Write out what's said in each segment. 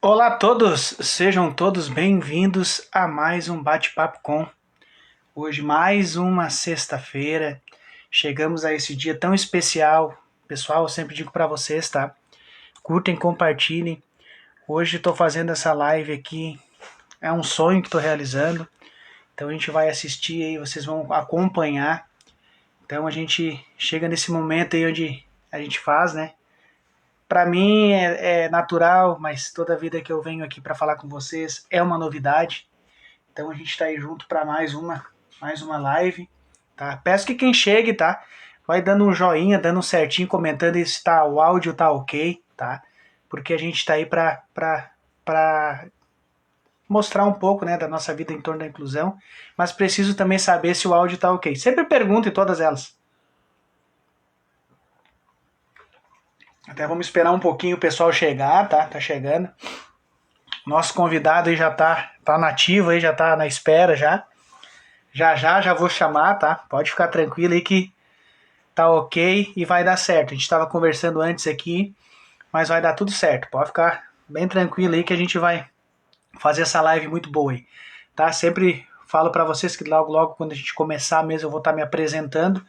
Olá a todos, sejam todos bem-vindos a mais um Bate-Papo Com. Hoje, mais uma sexta-feira, chegamos a esse dia tão especial. Pessoal, eu sempre digo para vocês, tá? Curtem, compartilhem. Hoje estou fazendo essa live aqui, é um sonho que estou realizando. Então a gente vai assistir aí, vocês vão acompanhar. Então a gente chega nesse momento aí onde a gente faz, né? Para mim é natural, mas toda vida que eu venho aqui para falar com vocês é uma novidade. Então a gente está aí junto para mais uma live, tá? Peço que quem chegue, tá? Vai dando um joinha, dando um certinho, comentando se tá, o áudio tá ok, tá? Porque a gente está aí para mostrar um pouco, né, da nossa vida em torno da inclusão, mas preciso também saber se o áudio tá ok. Sempre pergunto em todas elas. Até vamos esperar um pouquinho o pessoal chegar, tá? Tá chegando. Nosso convidado aí já tá nativo aí, já tá na espera já. Já vou chamar, tá? Pode ficar tranquilo aí que tá ok e vai dar certo. A gente estava conversando antes aqui, mas vai dar tudo certo. Pode ficar bem tranquilo aí que a gente vai fazer essa live muito boa aí, tá? Sempre falo para vocês que logo quando a gente começar mesmo eu vou estar me apresentando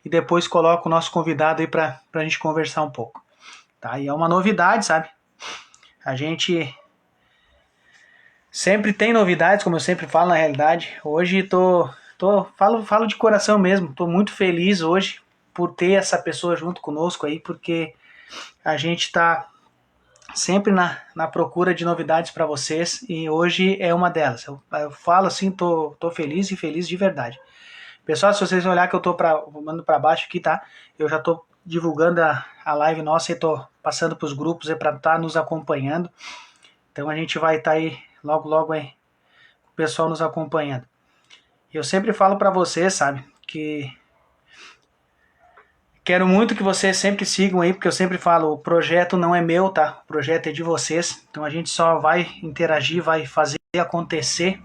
e depois coloco o nosso convidado aí pra gente conversar um pouco, tá? E é uma novidade, sabe? A gente sempre tem novidades, como eu sempre falo na realidade. Hoje falo de coração mesmo, tô muito feliz hoje por ter essa pessoa junto conosco aí, porque a gente está sempre na procura de novidades para vocês e hoje é uma delas. Eu falo assim, tô feliz e feliz de verdade. Pessoal, se vocês olhar que eu tô mandando para baixo aqui, tá? Eu já tô divulgando a live nossa e tô passando para os grupos aí para estar nos acompanhando. Então a gente vai estar aí logo aí, o pessoal nos acompanhando. E eu sempre falo para vocês, sabe, que quero muito que vocês sempre sigam aí, porque eu sempre falo, o projeto não é meu, tá? O projeto é de vocês. Então a gente só vai interagir, vai fazer acontecer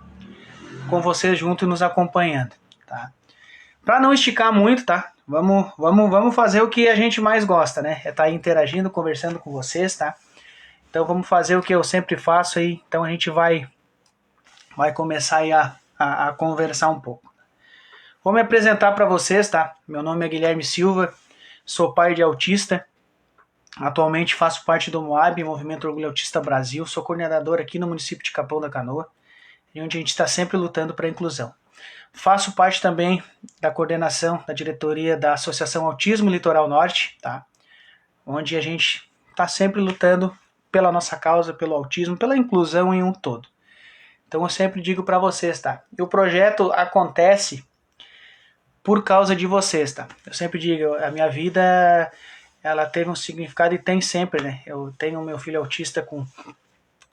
com vocês junto e nos acompanhando, tá? Para não esticar muito, tá? Vamos fazer o que a gente mais gosta, né? É estar interagindo, conversando com vocês, tá? Então vamos fazer o que eu sempre faço aí. Então a gente vai começar aí a conversar um pouco. Vou me apresentar para vocês, tá? Meu nome é Guilherme Silva, sou pai de autista. Atualmente faço parte do MOAB, Movimento Orgulho Autista Brasil. Sou coordenador aqui no município de Capão da Canoa, onde a gente está sempre lutando para a inclusão. Faço parte também da coordenação da diretoria da Associação Autismo Litoral Norte, tá? Onde a gente está sempre lutando pela nossa causa, pelo autismo, pela inclusão em um todo. Então eu sempre digo para vocês, tá? E o projeto acontece por causa de vocês, tá? Eu sempre digo, a minha vida ela teve um significado e tem sempre, né? Eu tenho meu filho autista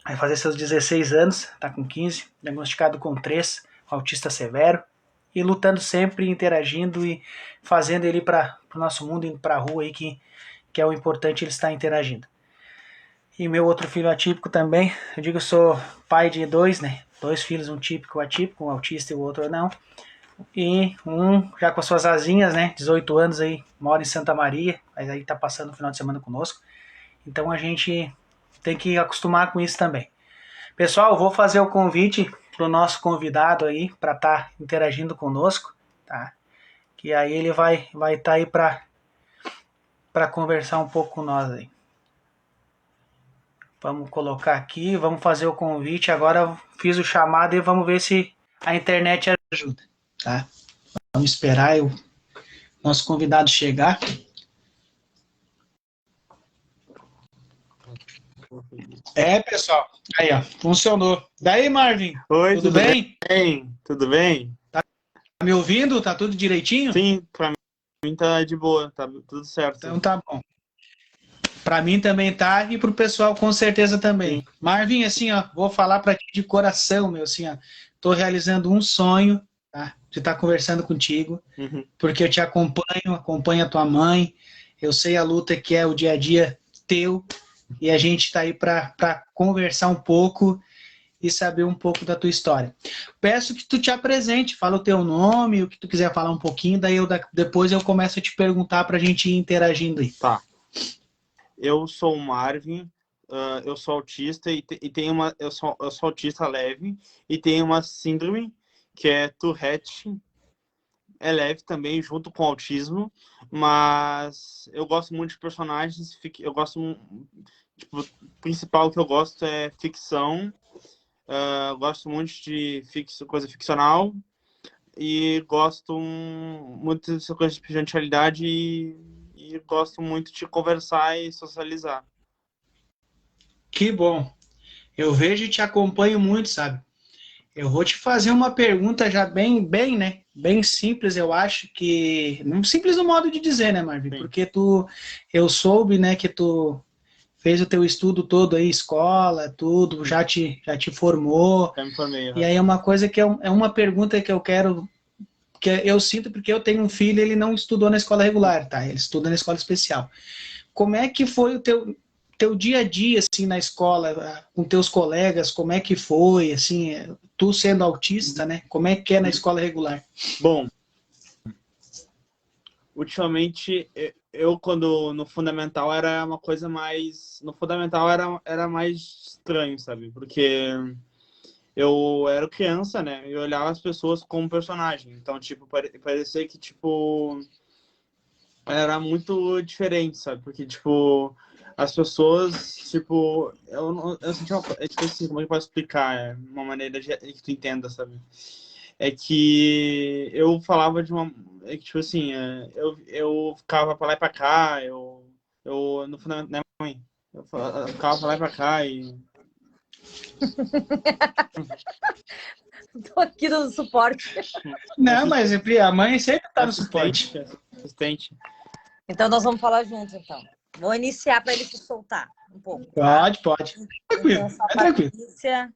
vai fazer seus 16 anos, tá com 15, diagnosticado com 3, autista severo, e lutando sempre, interagindo e fazendo ele para o nosso mundo, indo para a rua aí, que é o importante ele estar interagindo. E meu outro filho atípico também, eu digo, eu sou pai de dois, né? Dois filhos, um típico, atípico, um autista e o outro não. E um já com as suas asinhas, né? 18 anos aí, mora em Santa Maria, mas aí tá passando o final de semana conosco. Então a gente tem que acostumar com isso também. Pessoal, vou fazer o convite pro nosso convidado aí para estar interagindo conosco, tá? Que aí ele vai estar aí para conversar um pouco com nós aí. Vamos colocar aqui, vamos fazer o convite. Agora fiz o chamado e vamos ver se a internet ajuda, tá? Vamos esperar o nosso convidado chegar. Pessoal. Aí, ó, funcionou. Daí, Marvin, Oi, tudo bem? bem? Tudo bem? Tá me ouvindo? Tá tudo direitinho? Sim, pra mim tá de boa, tá tudo certo. Então tá bom. Para mim também tá e pro pessoal com certeza também. Sim. Marvin, assim, ó, vou falar para ti de coração, meu, assim, ó, tô realizando um sonho, tá? De estar conversando contigo, porque eu te acompanho a tua mãe, eu sei a luta que é o dia a dia teu e a gente tá aí para conversar um pouco e saber um pouco da tua história. Peço que tu te apresente, fala o teu nome, o que tu quiser falar um pouquinho, daí depois eu começo a te perguntar pra gente ir interagindo aí. Tá. Eu sou o Marvin, eu sou autista e tem eu sou autista leve e tem uma síndrome que é Tourette. É leve também, junto com o autismo, mas eu gosto muito de personagens, eu gosto, tipo, o principal que eu gosto é ficção, eu gosto muito de coisa ficcional e gosto muito dessa coisa de genialidade e gosto muito de conversar e socializar. Que bom. Eu vejo e te acompanho muito, sabe? Eu vou te fazer uma pergunta já bem, né? Bem simples, eu acho que. Não simples no modo de dizer, né, Marvin? Sim, Porque eu soube, né, que tu fez o teu estudo todo aí, escola, tudo, já te formou. já me formei. E aí é uma coisa que é uma pergunta que eu quero, que eu sinto porque eu tenho um filho, ele não estudou na escola regular, tá? Ele estuda na escola especial. Como é que foi o teu dia a dia assim na escola, com teus colegas? Como é que foi, assim, tu sendo autista, né? Como é que é na escola regular? Bom, ultimamente, eu quando no fundamental era uma coisa mais. No fundamental era mais estranho, sabe? Porque eu era criança, né? Eu olhava as pessoas como personagem. Então, tipo, parecia que, tipo, era muito diferente, sabe? Porque, tipo, as pessoas, tipo, eu sentia uma. É, tipo assim, como é que eu posso explicar? É uma maneira que tu entenda, sabe? É que eu falava de uma. É que, tipo assim, eu ficava pra lá e pra cá, eu no fundamento, né, mãe? Eu ficava pra lá e pra cá e. Tô aqui no suporte. Não, mas a mãe sempre tá no Assistente, suporte. assistente. Então nós vamos falar juntos, então. Vou iniciar para ele se soltar um pouco, tá? Pode. Então, Tranquilo, eu sou a é tranquilo. Patrícia,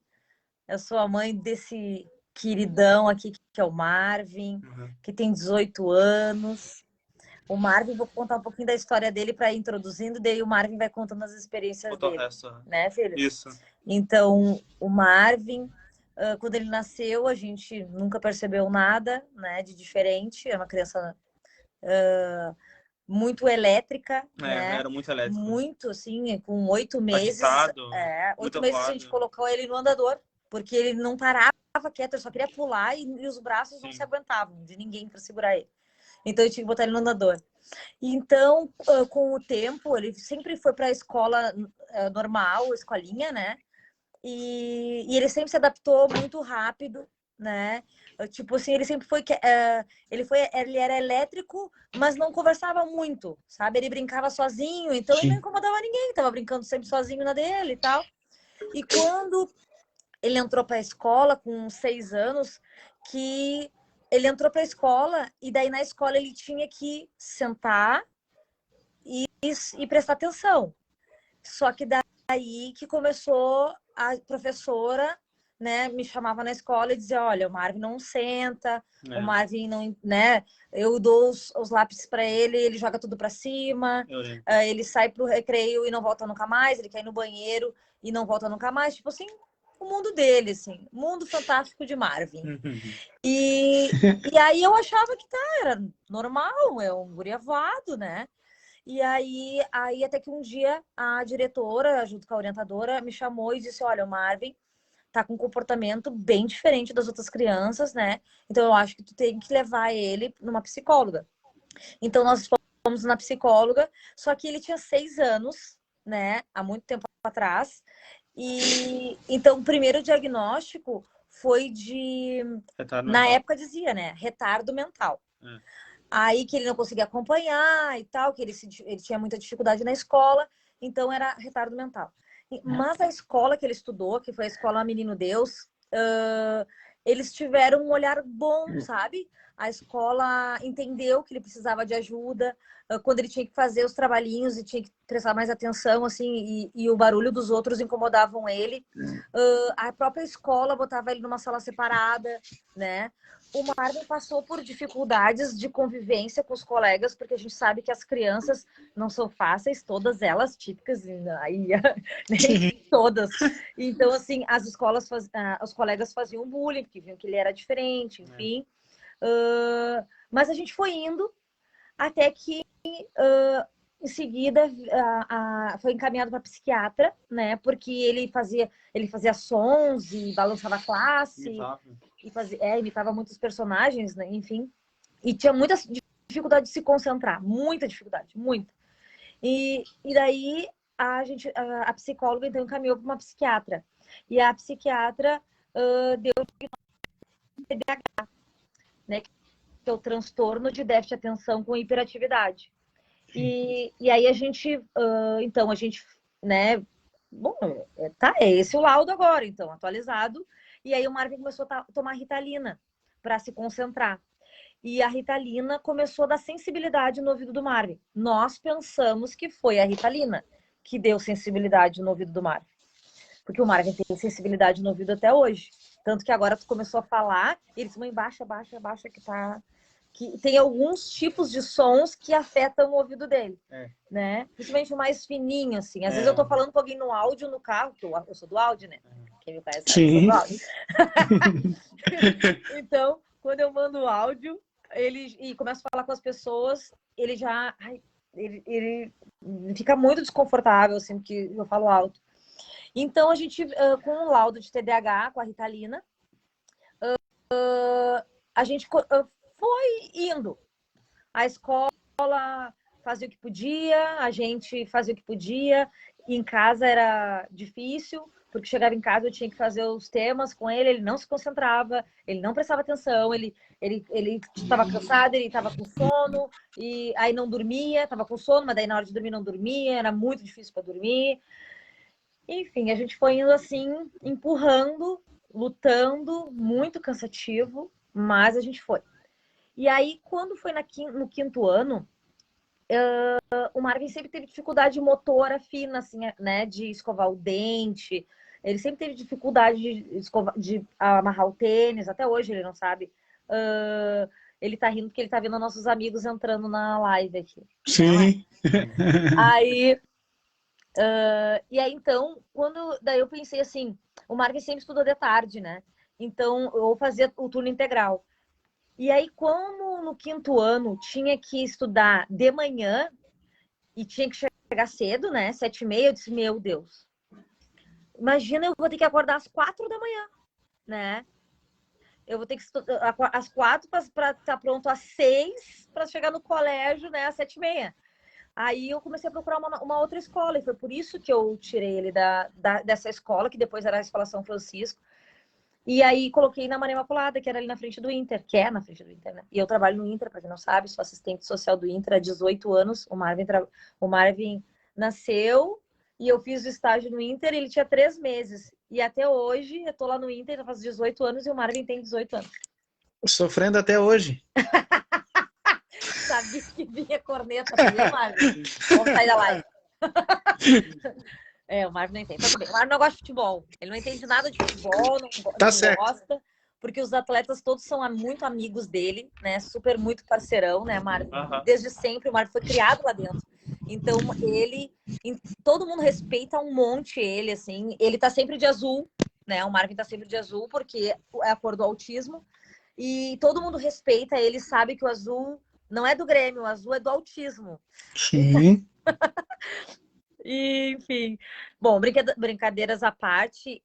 eu sou a mãe desse queridão aqui, que é o Marvin, que tem 18 anos. O Marvin, vou contar um pouquinho da história dele para ir introduzindo, daí o Marvin vai contando as experiências Botar o dele. resto. Né, filho? Isso. Então, o Marvin, quando ele nasceu, a gente nunca percebeu nada, né, de diferente. É uma criança muito elétrica, né? Era muito elétrico. Muito, assim, com 8 meses. Agitado, 8 meses a gente colocou ele no andador, porque ele não parava quieto, ele só queria pular e os braços não se aguentavam de ninguém para segurar ele. Então eu tinha que botar ele no andador. Então, com o tempo, ele sempre foi para a escola normal, escolinha, né? E ele sempre se adaptou muito rápido, né? Tipo assim, ele sempre foi ele era elétrico, mas não conversava muito, sabe? Ele brincava sozinho, então ele não incomodava ninguém, tava brincando sempre sozinho na dele e tal. E quando ele entrou para a escola com 6 anos, que ele entrou para a escola e daí na escola ele tinha que sentar e prestar atenção. Só que daí que começou a professora, né, me chamava na escola e dizia, olha, o Marvin não senta, o Marvin não, né, eu dou os lápis para ele, ele joga tudo para cima, ele sai pro recreio e não volta nunca mais, ele quer ir no banheiro e não volta nunca mais, tipo assim, o mundo dele, assim, mundo fantástico de Marvin. E aí eu achava que era normal, é um guri avado, né? E aí até que um dia a diretora, junto com a orientadora, me chamou e disse, olha, o Marvin tá com um comportamento bem diferente das outras crianças, né? Então eu acho que tu tem que levar ele numa psicóloga. Então nós fomos na psicóloga, só que ele tinha 6 anos, né? Há muito tempo atrás. E então o primeiro diagnóstico foi na época dizia, né? Retardo mental. Aí que ele não conseguia acompanhar e tal, que ele tinha muita dificuldade na escola, então era retardo mental. Mas a escola que ele estudou, que foi a escola Menino Deus, eles tiveram um olhar bom, sabe? A escola entendeu que ele precisava de ajuda, quando ele tinha que fazer os trabalhinhos e tinha que prestar mais atenção, assim, e o barulho dos outros incomodavam ele. A própria escola botava ele numa sala separada, né? O Marvin passou por dificuldades de convivência com os colegas, porque a gente sabe que as crianças não são fáceis, todas elas típicas, aí, nem todas. Então, assim, os colegas faziam bullying, porque viam que ele era diferente, enfim. Mas a gente foi indo até que em seguida, foi encaminhado para psiquiatra, né? Porque ele fazia sons e balançava a classe. Imitava muitos personagens, né? Enfim. E tinha muita dificuldade de se concentrar. Muita dificuldade, muita. E daí a psicóloga, então, encaminhou para uma psiquiatra. E a psiquiatra deu TDAH, né? Que é o transtorno de déficit de atenção com hiperatividade. E aí então, a gente, né? Bom, é esse o laudo agora, então, atualizado. E aí o Marvin começou a tomar Ritalina para se concentrar. E a Ritalina começou a dar sensibilidade no ouvido do Marvin. Nós pensamos que foi a Ritalina que deu sensibilidade no ouvido do Marvin. Porque o Marvin tem sensibilidade no ouvido até hoje. Tanto que agora tu começou a falar, e ele disse, mãe, baixa, que tem alguns tipos de sons que afetam o ouvido dele, né? Principalmente o mais fininho, assim. Às vezes eu tô falando com alguém no áudio, no carro, que eu sou do áudio, né? Quem me conhece sabe que eu sou do áudio. Então, quando eu mando o áudio, e começo a falar com as pessoas, ele já... ele fica muito desconfortável, assim, porque eu falo alto. Então, a gente, com o laudo de TDAH, com a Ritalina, a gente foi indo. A escola fazia o que podia, a gente fazia o que podia. Em casa era difícil, porque chegava em casa eu tinha que fazer os temas com ele não se concentrava, ele não prestava atenção, ele estava cansado, ele estava com sono, e aí não dormia, estava com sono, mas daí na hora de dormir não dormia, era muito difícil para dormir. Enfim, a gente foi indo assim, empurrando, lutando, muito cansativo, mas a gente foi. E aí, quando foi no quinto ano, o Marvin sempre teve dificuldade motora fina, assim, né? De escovar o dente. Ele sempre teve dificuldade de amarrar o tênis. Até hoje ele não sabe. Ele tá rindo porque ele tá vendo nossos amigos entrando na live aqui. Sim. Aí... e aí, então, daí eu pensei assim, o Marvin sempre estudou de tarde, né? Então, eu fazia o turno integral. E aí, como no quinto ano tinha que estudar de manhã e tinha que chegar cedo, né? 7h30, eu disse, meu Deus. Imagina, eu vou ter que acordar às 4 da manhã, né? Eu vou ter que estudar às 4 para estar pronto às 6 para chegar no colégio, né? Às 7h30. Aí eu comecei a procurar uma outra escola, e foi por isso que eu tirei ele dessa escola, que depois era a Escola São Francisco. E aí coloquei na Maria Imaculada, que era ali na frente do Inter, que é na frente do Inter, né? E eu trabalho no Inter, para quem não sabe, sou assistente social do Inter há 18 anos. O Marvin nasceu e eu fiz o estágio no Inter, e ele tinha 3 meses. E até hoje eu tô lá no Inter, faz 18 anos, e o Marvin tem 18 anos. Sofrendo até hoje. Sabia que vinha corneta pra mim, Marvin. Vamos sair da live. O Marvin não entende. O Marvin não gosta de futebol. Ele não entende nada de futebol, não gosta, porque os atletas todos são muito amigos dele, né? Super, muito parceirão, né, Marvin? Desde sempre, o Marvin foi criado lá dentro. Então, todo mundo respeita um monte ele, assim. Ele tá sempre de azul, né? O Marvin tá sempre de azul, porque é a cor do autismo. E todo mundo respeita ele, sabe que o azul não é do Grêmio, o azul é do autismo. Sim. E, enfim. Bom, brincadeiras à parte.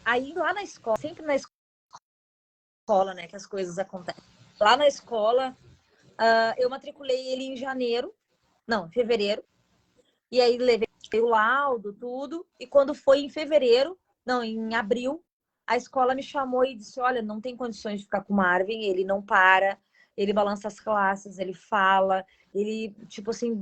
Aí lá na escola, sempre na escola, né, que as coisas acontecem. Lá na escola, eu matriculei ele em fevereiro. E aí levei o laudo, tudo. E quando foi em abril, a escola me chamou e disse, olha, não tem condições de ficar com o Marvin, ele não para, ele balança as classes, ele fala, ele, tipo assim,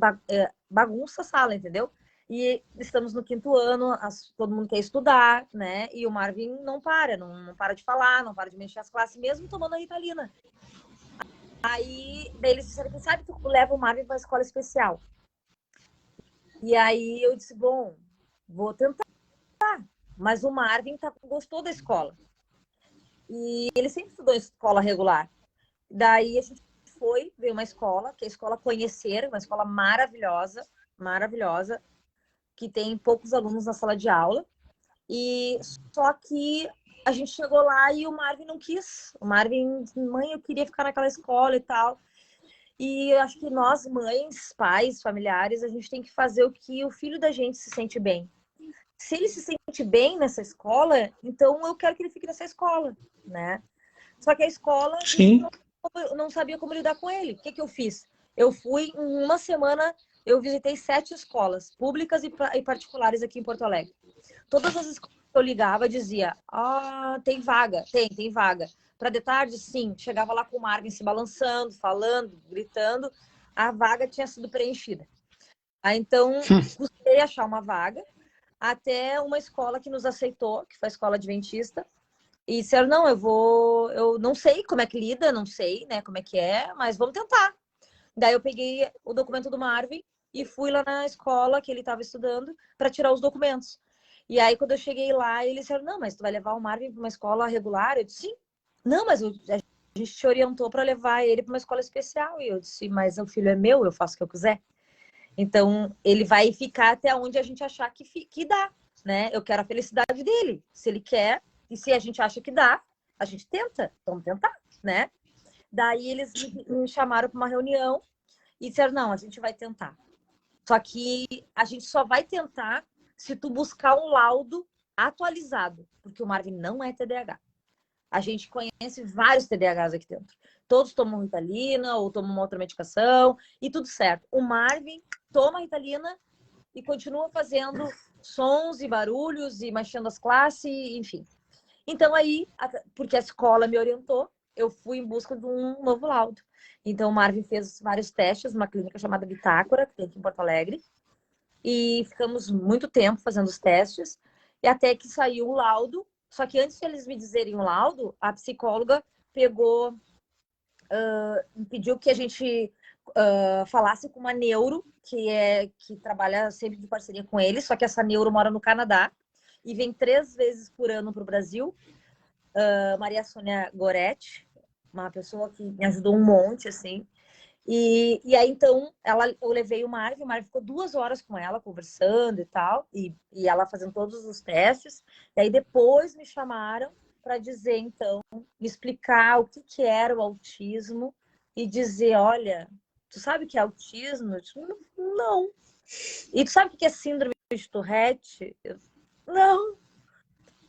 bagunça a sala, entendeu? E estamos no quinto ano, todo mundo quer estudar, né? E o Marvin não para, não para de falar, não para de mexer as classes, mesmo tomando a Ritalina. Aí, daí eles disseram, quem sabe tu leva o Marvin para a escola especial. E aí eu disse, bom, vou tentar. Mas o Marvin gostou da escola. E ele sempre estudou em escola regular. Daí a gente veio uma escola, que é a Escola Conhecer, uma escola maravilhosa, maravilhosa, que tem poucos alunos na sala de aula. E só que a gente chegou lá e o Marvin não quis. O Marvin disse, mãe, eu queria ficar naquela escola e tal. E eu acho que nós, mães, pais, familiares, a gente tem que fazer o que o filho da gente se sente bem. Se ele se sente bem nessa escola, então eu quero que ele fique nessa escola, né? Só que a escola, a gente Sim. não sabia como lidar com ele. O que eu fiz? Eu fui, em uma semana, eu visitei 7 escolas, públicas e particulares aqui em Porto Alegre. Todas as escolas que eu ligava dizia, tem vaga, tem vaga. Para de tarde, sim. Chegava lá com o Marvin se balançando, falando, gritando. A vaga tinha sido preenchida. Aí, então, custei achar uma vaga até uma escola que nos aceitou, que foi a escola adventista. E disseram, não, eu não sei como é que lida, não sei, né, como é que é, mas vamos tentar. Daí eu peguei o documento do Marvin e fui lá na escola que ele estava estudando para tirar os documentos. E aí, quando eu cheguei lá, eles disseram, não, mas tu vai levar o Marvin para uma escola regular? Eu disse, sim. Não, mas a gente te orientou para levar ele para uma escola especial. E eu disse, mas o filho é meu, eu faço o que eu quiser. Então, ele vai ficar até onde a gente achar que dá, né? Eu quero a felicidade dele. Se ele quer, e se a gente acha que dá, a gente tenta. Vamos tentar, né? Daí eles me chamaram para uma reunião e disseram, não, a gente vai tentar. Só que a gente só vai tentar se tu buscar um laudo atualizado, porque o Marvin não é TDAH. A gente conhece vários TDAHs aqui dentro. Todos tomam Ritalina ou tomam uma outra medicação e tudo certo. O Marvin toma Ritalina e continua fazendo sons e barulhos e mexendo as classes, enfim. Então aí, porque a escola me orientou, eu fui em busca de um novo laudo. Então o Marvin fez vários testes numa clínica chamada Bitácora, que tem aqui em Porto Alegre, e ficamos muito tempo fazendo os testes, e até que saiu o laudo. Só que antes de eles me dizerem o laudo, a psicóloga pegou, pediu que a gente falasse com uma neuro, que trabalha sempre de parceria com eles, só que essa neuro mora no Canadá, e vem 3 vezes por ano para o Brasil, Maria Sônia Goretti, uma pessoa que me ajudou um monte, assim. E aí, então, eu levei o Marvin ficou 2 horas com ela, conversando e tal, e ela fazendo todos os testes. E aí, depois me chamaram para dizer, então, me explicar o que era o autismo e dizer, olha, tu sabe o que é autismo? Eu disse, não. E tu sabe o que é síndrome de Tourette? Não.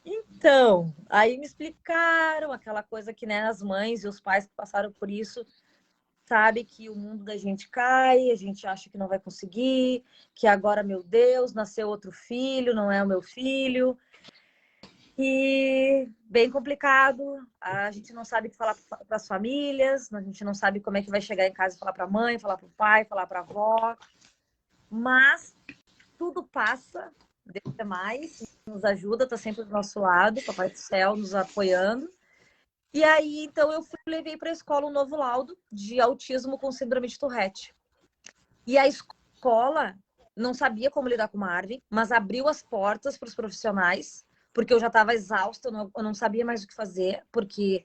Então, aí me explicaram aquela coisa que, né, as mães e os pais que passaram por isso sabe que o mundo da gente cai, a gente acha que não vai conseguir, que agora, meu Deus, nasceu outro filho, não é o meu filho. E bem complicado, a gente não sabe o que falar para as famílias, a gente não sabe como é que vai chegar em casa e falar para a mãe, falar para o pai, falar para a avó. Mas tudo passa, Deus é mais, nos ajuda, está sempre do nosso lado, Papai do Céu nos apoiando. E aí, então, eu levei para a escola um novo laudo de autismo com síndrome de Tourette. E a escola não sabia como lidar com o Marvin, mas abriu as portas para os profissionais, porque eu já estava exausta, eu não sabia mais o que fazer, porque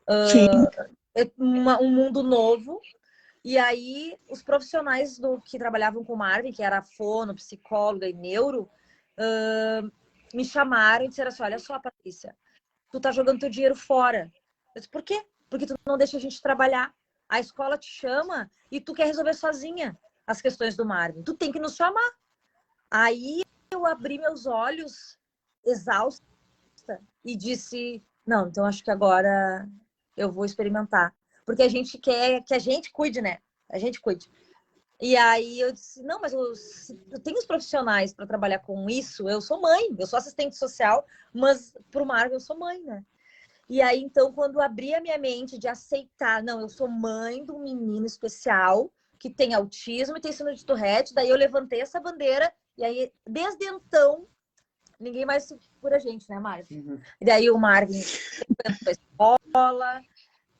é um mundo novo. E aí, os profissionais que trabalhavam com o Marvin, que era fono, psicóloga e neuro, me chamaram e disseram assim, olha só, Patrícia, tu tá jogando teu dinheiro fora. Eu disse, por quê? Porque tu não deixa a gente trabalhar. A escola te chama e tu quer resolver sozinha as questões do Marvin. Tu tem que nos chamar. Aí eu abri meus olhos, exausta, e disse, não, então acho que agora eu vou experimentar. Porque a gente quer que a gente cuide, né? A gente cuide. E aí eu disse, não, mas eu tenho os profissionais para trabalhar com isso. Eu sou mãe, eu sou assistente social, mas para o Marvin eu sou mãe, né? E aí, então, quando abri a minha mente de aceitar, não, eu sou mãe de um menino especial que tem autismo e tem síndrome de Tourette, daí eu levantei essa bandeira e aí, desde então, ninguém mais segura a gente, né, Marvin? Uhum. E daí o Marvin frequentou a escola,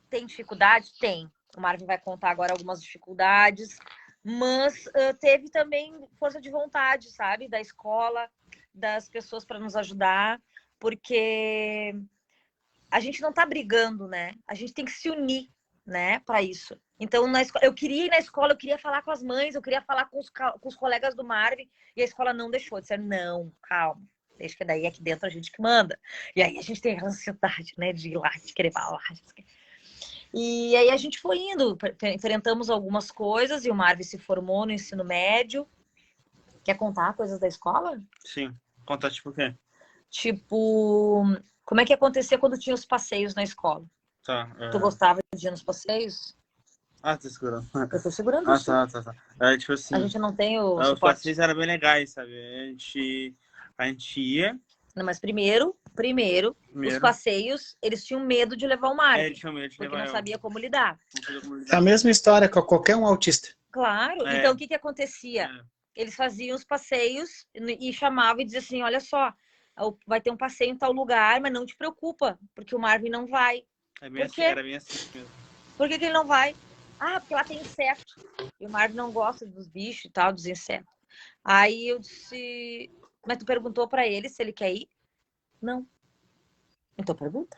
tem dificuldade? Tem. O Marvin vai contar agora algumas dificuldades, mas teve também força de vontade, sabe? Da escola, das pessoas para nos ajudar, porque a gente não tá brigando, né? A gente tem que se unir, né, para isso. Então, na escola, eu queria ir na escola, eu queria falar com as mães, eu queria falar com os colegas do Marvin, e a escola não deixou. Disseram, não, calma, deixa que daí aqui dentro a gente que manda. E aí a gente tem a ansiedade, né, de ir lá, de querer falar. E aí a gente foi indo, enfrentamos algumas coisas e o Marvin se formou no ensino médio. Quer contar coisas da escola? Sim. Contar tipo o quê? Tipo, como é que acontecia quando tinha os passeios na escola? Tá. Tu gostava de ir nos passeios? Ah, tá segurando. Eu tô segurando Ah, isso. tá. Tipo A assim, gente não tem o os suporte. passeios eram bem legais, sabe? A gente ia Não, mas primeiro, os primeiro. passeios, eles tinham medo de levar o Ele Marvin, tinha medo de porque levar não eu. sabia como lidar. Não sabia como É a lidar. mesma história com qualquer um autista. Claro. Então, o que acontecia? É. Eles faziam os passeios e chamavam e diziam assim, olha só, vai ter um passeio em tal lugar, mas não te preocupa, porque o Marvin não vai. Por quê? Era bem assim mesmo. Por que ele não vai? Ah, porque lá tem inseto. E o Marvin não gosta dos bichos e tal, dos insetos. Aí eu disse, mas tu perguntou pra ele se ele quer ir? Não. Então pergunta.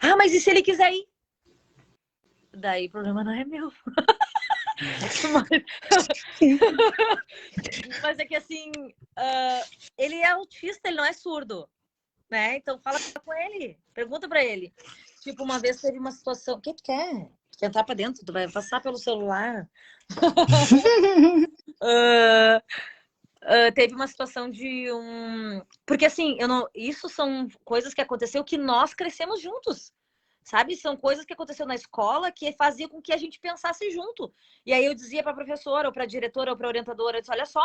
Ah, mas e se ele quiser ir? Daí o problema não é meu. Mas é que assim, ele é autista, ele não é surdo, né? Então fala com ele, pergunta pra ele. Tipo, uma vez teve uma situação, o que tu quer? Tu quer entrar pra dentro? Tu vai passar pelo celular? Teve uma situação de um... Porque assim, isso são coisas que aconteceu que nós crescemos juntos. Sabe? São coisas que aconteceu na escola que fazia com que a gente pensasse junto. E aí eu dizia para a professora, ou para a diretora, ou para a orientadora, eu disse, olha só,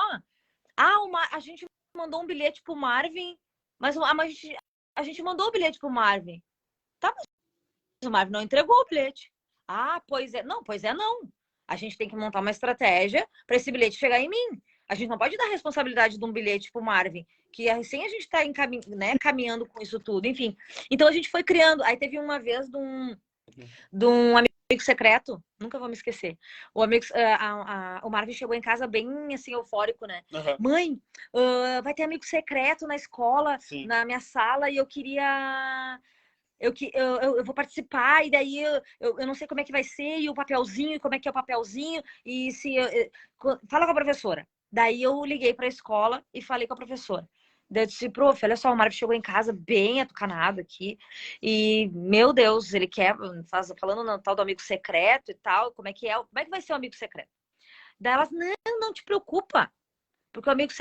a gente mandou um bilhete pro Marvin, mas a gente mandou o bilhete pro Marvin. Tá, mas o Marvin não entregou o bilhete. Ah, pois é. Não, pois é, não. A gente tem que montar uma estratégia para esse bilhete chegar em mim. A gente não pode dar responsabilidade de um bilhete pro Marvin, que recém a gente está caminhando com isso tudo, enfim. Então a gente foi criando. Aí teve uma vez de um amigo secreto, nunca vou me esquecer. O Marvin chegou em casa bem assim, eufórico, né? Uhum. Mãe, vai ter amigo secreto na escola, Sim. na minha sala, e eu queria. Eu vou participar, e daí eu não sei como é que vai ser, e o papelzinho, como é que é o papelzinho, e se. Fala com a professora. Daí eu liguei para a escola e falei com a professora. Daí eu disse, prof, olha só, o Marvin chegou em casa bem atucanado aqui, e, meu Deus, ele quer, falando no tal do amigo secreto e tal, como é que vai ser o amigo secreto? Daí elas, não te preocupa, porque o amigo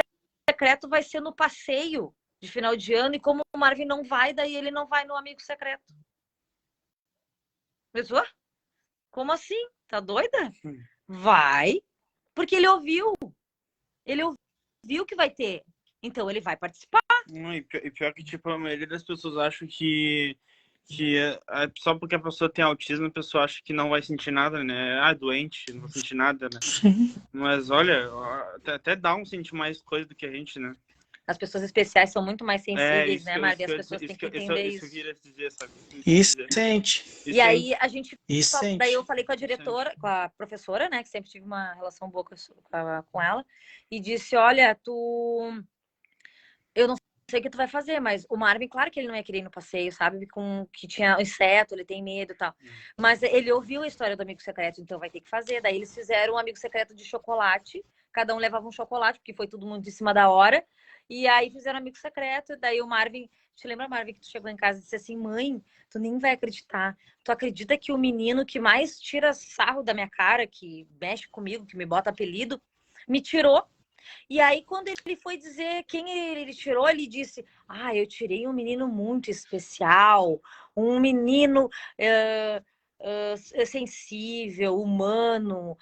secreto vai ser no passeio de final de ano, e como o Marvin não vai, daí ele não vai no amigo secreto. Pensou? Como assim? Tá doida? Vai, porque ele ouviu que vai ter, então ele vai participar. E pior que, tipo, a maioria das pessoas acham que só porque a pessoa tem autismo, a pessoa acha que não vai sentir nada, né? Ah, doente, não vai sentir nada, né? Sim. Mas olha, até dá um sentir mais coisa do que a gente, né? As pessoas especiais são muito mais sensíveis, né, Marvin? As eu pessoas têm que isso entender eu isso. queria dizer, sabe? Isso sente. E aí a gente. Isso Daí eu sente. falei com a diretora, com a professora, né? Que sempre tive uma relação boa com ela, e disse: olha, eu não sei o que tu vai fazer, mas o Marvin, claro que ele não ia querer ir no passeio, sabe? Que tinha inseto, ele tem medo e tal. Mas ele ouviu a história do amigo secreto, então vai ter que fazer. Daí eles fizeram um amigo secreto de chocolate, cada um levava um chocolate, porque foi tudo muito em cima da hora. E aí fizeram um amigo secreto, daí o Marvin... Te lembra, Marvin, que tu chegou em casa e disse assim, mãe, tu nem vai acreditar. Tu acredita que o menino que mais tira sarro da minha cara, que mexe comigo, que me bota apelido, me tirou? E aí, quando ele foi dizer quem ele tirou, ele disse: eu tirei um menino muito especial, um menino sensível, humano.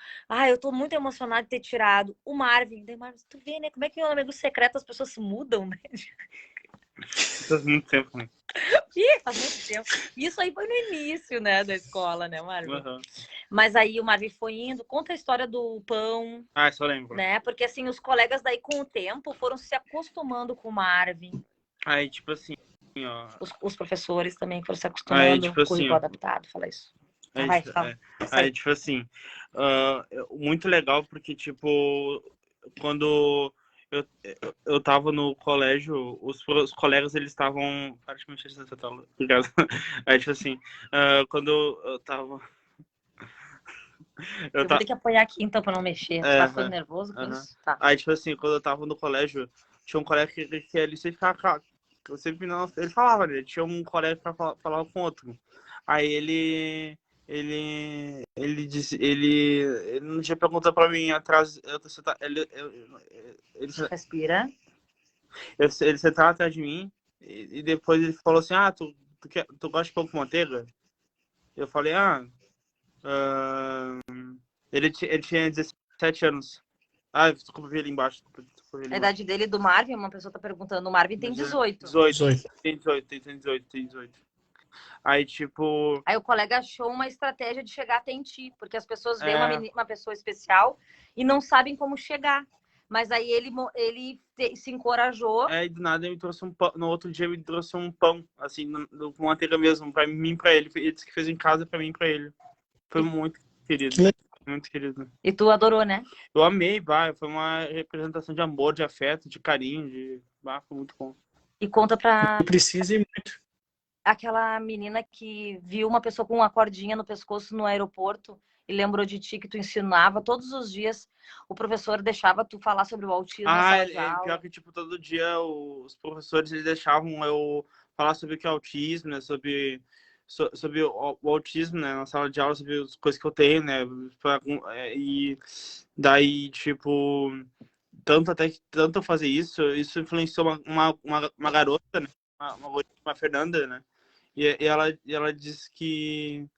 Eu tô muito emocionada de ter tirado o Marvin. Daí, Marvin, tu vê, né? Como é que no amigo secreto as pessoas mudam, né? Faz muito tempo, né? Faz muito tempo. Isso aí foi no início, né, da escola, né, Marvin? Uhum. Mas aí o Marvin foi indo, conta a história do pão. Só lembro. Né? Porque assim, os colegas daí com o tempo foram se acostumando com o Marvin. Aí, tipo assim, ó. Os professores também foram se acostumando. Aí, tipo assim, currículo adaptado, fala isso. Aí, tipo assim, muito legal porque, tipo, quando eu tava no colégio, os colegas, eles estavam... Para de mexer nessa tela, obrigado. Aí, tipo assim, quando eu tava... Eu vou ter que apoiar aqui, então, pra não mexer. Tá ficando nervoso com isso? Tá. Aí, tipo assim, quando eu tava no colégio, tinha um colega que ele sempre ficava... Ele falava, né? Tinha um colega que falava com outro. Aí ele ele não tinha perguntado pra mim atrás, Respira. ele sentava atrás de mim e depois ele falou assim, tu gosta de pão com manteiga? Eu falei, ele tinha 17 anos. Desculpa, vi ali embaixo. A idade dele do Marvin, uma pessoa tá perguntando, o Marvin tem 18. 18. Tem 18. Aí, tipo... Aí o colega achou uma estratégia de chegar até em ti, porque as pessoas veem uma pessoa especial e não sabem como chegar. Mas aí ele se encorajou. E do nada ele me trouxe um pão. No outro dia ele me trouxe um pão, assim, com manteiga mesmo, pra mim e pra ele. Ele disse que fez em casa pra mim e pra ele. Foi muito querido. Muito querido. E tu adorou, né? Eu amei, foi uma representação de amor, de afeto, de carinho, foi muito bom. E conta pra... Precisa ir muito. Aquela menina que viu uma pessoa com uma cordinha no pescoço no aeroporto e lembrou de ti, que tu ensinava todos os dias. O professor deixava tu falar sobre o autismo na sala de aula. Pior que, tipo, todo dia os professores, eles deixavam eu falar sobre o que é autismo, né? Sobre o autismo, né? Na sala de aula, sobre as coisas que eu tenho, né? E daí, tipo, tanto eu fazer isso influenciou uma garota, né? Uma Fernanda, né? E ela disse que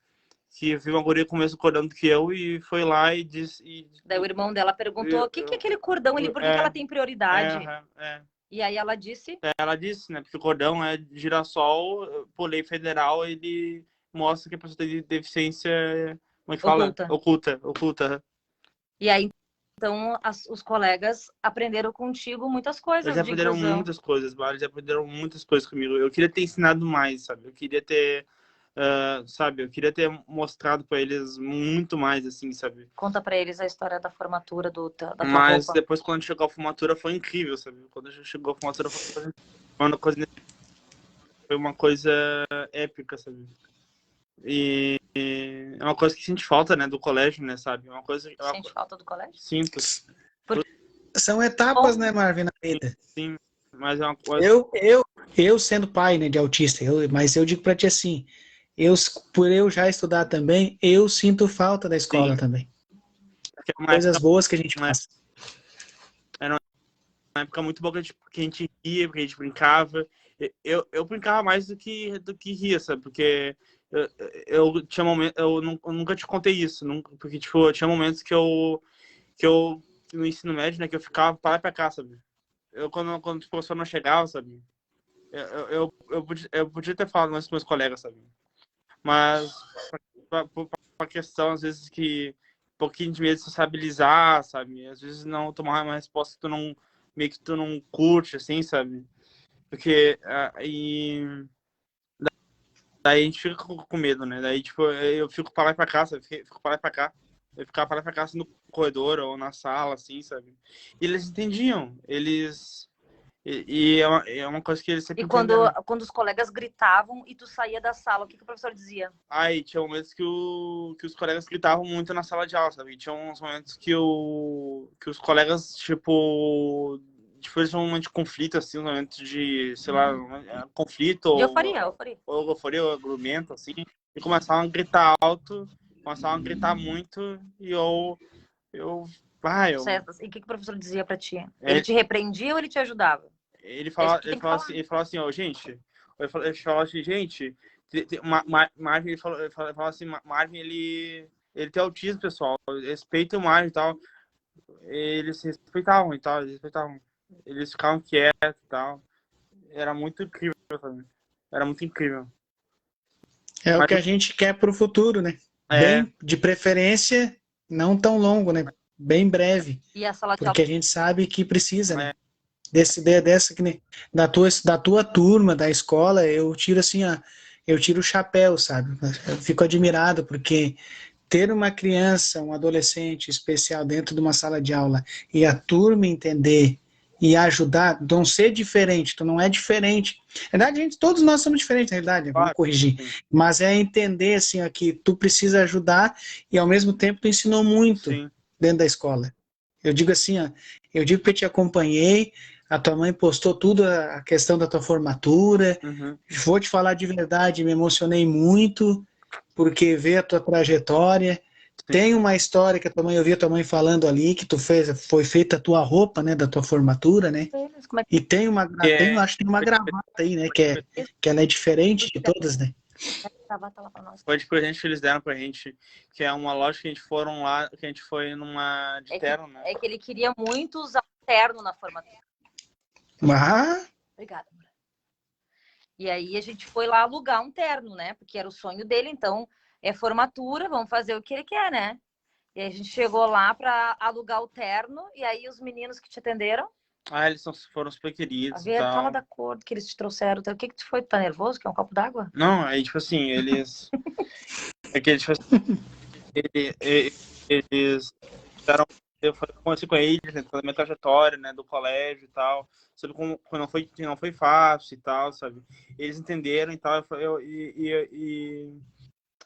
viu uma guria com o mesmo cordão que eu e foi lá e disse... Daí o irmão dela perguntou, o que é aquele cordão ali? Por que ela tem prioridade? E aí ela disse... Ela disse, né? Porque o cordão é girassol, por lei federal, ele mostra que a pessoa tem deficiência... Como é que fala? Oculta. E aí, então, os colegas aprenderam contigo muitas coisas. Eles aprenderam muitas coisas, eles aprenderam muitas coisas comigo. Eu queria ter ensinado mais, sabe? Eu queria ter... eu queria ter mostrado para eles muito mais, assim, sabe? Conta para eles a história da formatura da tua Mas roupa. depois, quando chegou a formatura, foi incrível, sabe? Quando chegou a formatura, foi uma coisa épica, sabe? E é uma coisa que sente falta, né, do colégio, né, sabe? Sente falta do colégio? Sinto. São etapas, né, Marvin, na vida. Sim, mas é uma coisa... Eu sendo pai, né, de autista, mas eu digo pra ti assim, por eu já estudar também, eu sinto falta da escola também. Coisas boas que a gente faz. Era uma época muito boa que a gente ria, que a gente brincava. Eu brincava mais do que ria, sabe? Porque eu tinha momentos... Eu nunca te contei isso, porque, tipo, eu tinha momentos que eu no ensino médio, né, que eu ficava para lá e pra cá, sabe? Quando o professor não chegava, sabe? Eu podia ter falado mais com meus colegas, sabe? Mas pra questão, às vezes, que um pouquinho de medo de sociabilizar, sabe? Às vezes não tomar uma resposta que tu não, meio que tu não curte, assim, sabe? Porque daí a gente fica com medo, né? Daí, tipo, eu fico pra lá e pra cá, sabe? Fico pra lá e pra cá. Eu ficava pra lá e pra cá, assim, no corredor ou na sala, assim, sabe? E eles entendiam. E é uma coisa que eles sempre entenderam. E quando os colegas gritavam e tu saía da sala, o que o professor dizia? Tinha momentos que os colegas gritavam muito na sala de aula, sabe? E tinha uns momentos que os colegas, tipo, eles tinham um momento de conflito, assim, um momento de, sei lá, conflito. Euforia, ou argumento, assim. E começavam a gritar alto, começavam a gritar muito, e Certo. E o que o professor dizia pra ti? Ele te repreendia ou ele te ajudava? Ele falava assim, gente... Ele falava assim, gente... Marvin, ele falava assim, Marvin, ele tem autismo, pessoal. Respeita o Marvin e tal. Eles se respeitavam e tal, eles ficavam quietos e tal. Era muito incrível, sabe? Era muito incrível. É o que a gente quer pro futuro, né? Bem, de preferência, não tão longo, né? Bem breve. E a sala de porque a gente sabe que precisa, né? Da tua turma, da escola, eu tiro assim, eu tiro o chapéu, sabe? Eu fico admirado, porque ter uma criança, um adolescente especial dentro de uma sala de aula e a turma entender e ajudar, não ser diferente, tu não é diferente. Na verdade, todos nós somos diferentes, na realidade, vamos corrigir. Mas é entender, assim, que tu precisa ajudar e, ao mesmo tempo, tu ensinou muito dentro da escola. Eu digo assim, eu digo que eu te acompanhei, a tua mãe postou tudo, a questão da tua formatura. Vou te falar de verdade, me emocionei muito. porque vê a tua trajetória. Tem uma história que a tua mãe, eu vi a tua mãe falando ali, que tu fez, foi feita a tua roupa, né, da tua formatura, né? Como é E tem uma, acho que tem uma Foi gravata aí, né, que ela é diferente de todas, né? que gravata lá pra nós? foi de presente que eles deram pra gente, que é uma loja que a gente foram lá, que a gente foi numa de terno, né? É que ele queria muito usar terno na formatura. Ah, Obrigada, amor. E aí a gente foi lá alugar um terno, né? Porque era o sonho dele, então é formatura, vamos fazer o que ele quer, né? E aí a gente chegou lá para alugar o terno, e aí os meninos que te atenderam, Ah, eles foram super a queridos e ver, fala tal. da cor que eles te trouxeram. O que que tu foi? Tá nervoso? Quer um copo d'água? Não, aí, tipo assim, eles... É que, tipo assim, eles fizeram... Eu conheci com eles, né, toda a minha trajetória, né, do colégio e tal, sobre como não foi fácil e tal, sabe? Eles entenderam e tal,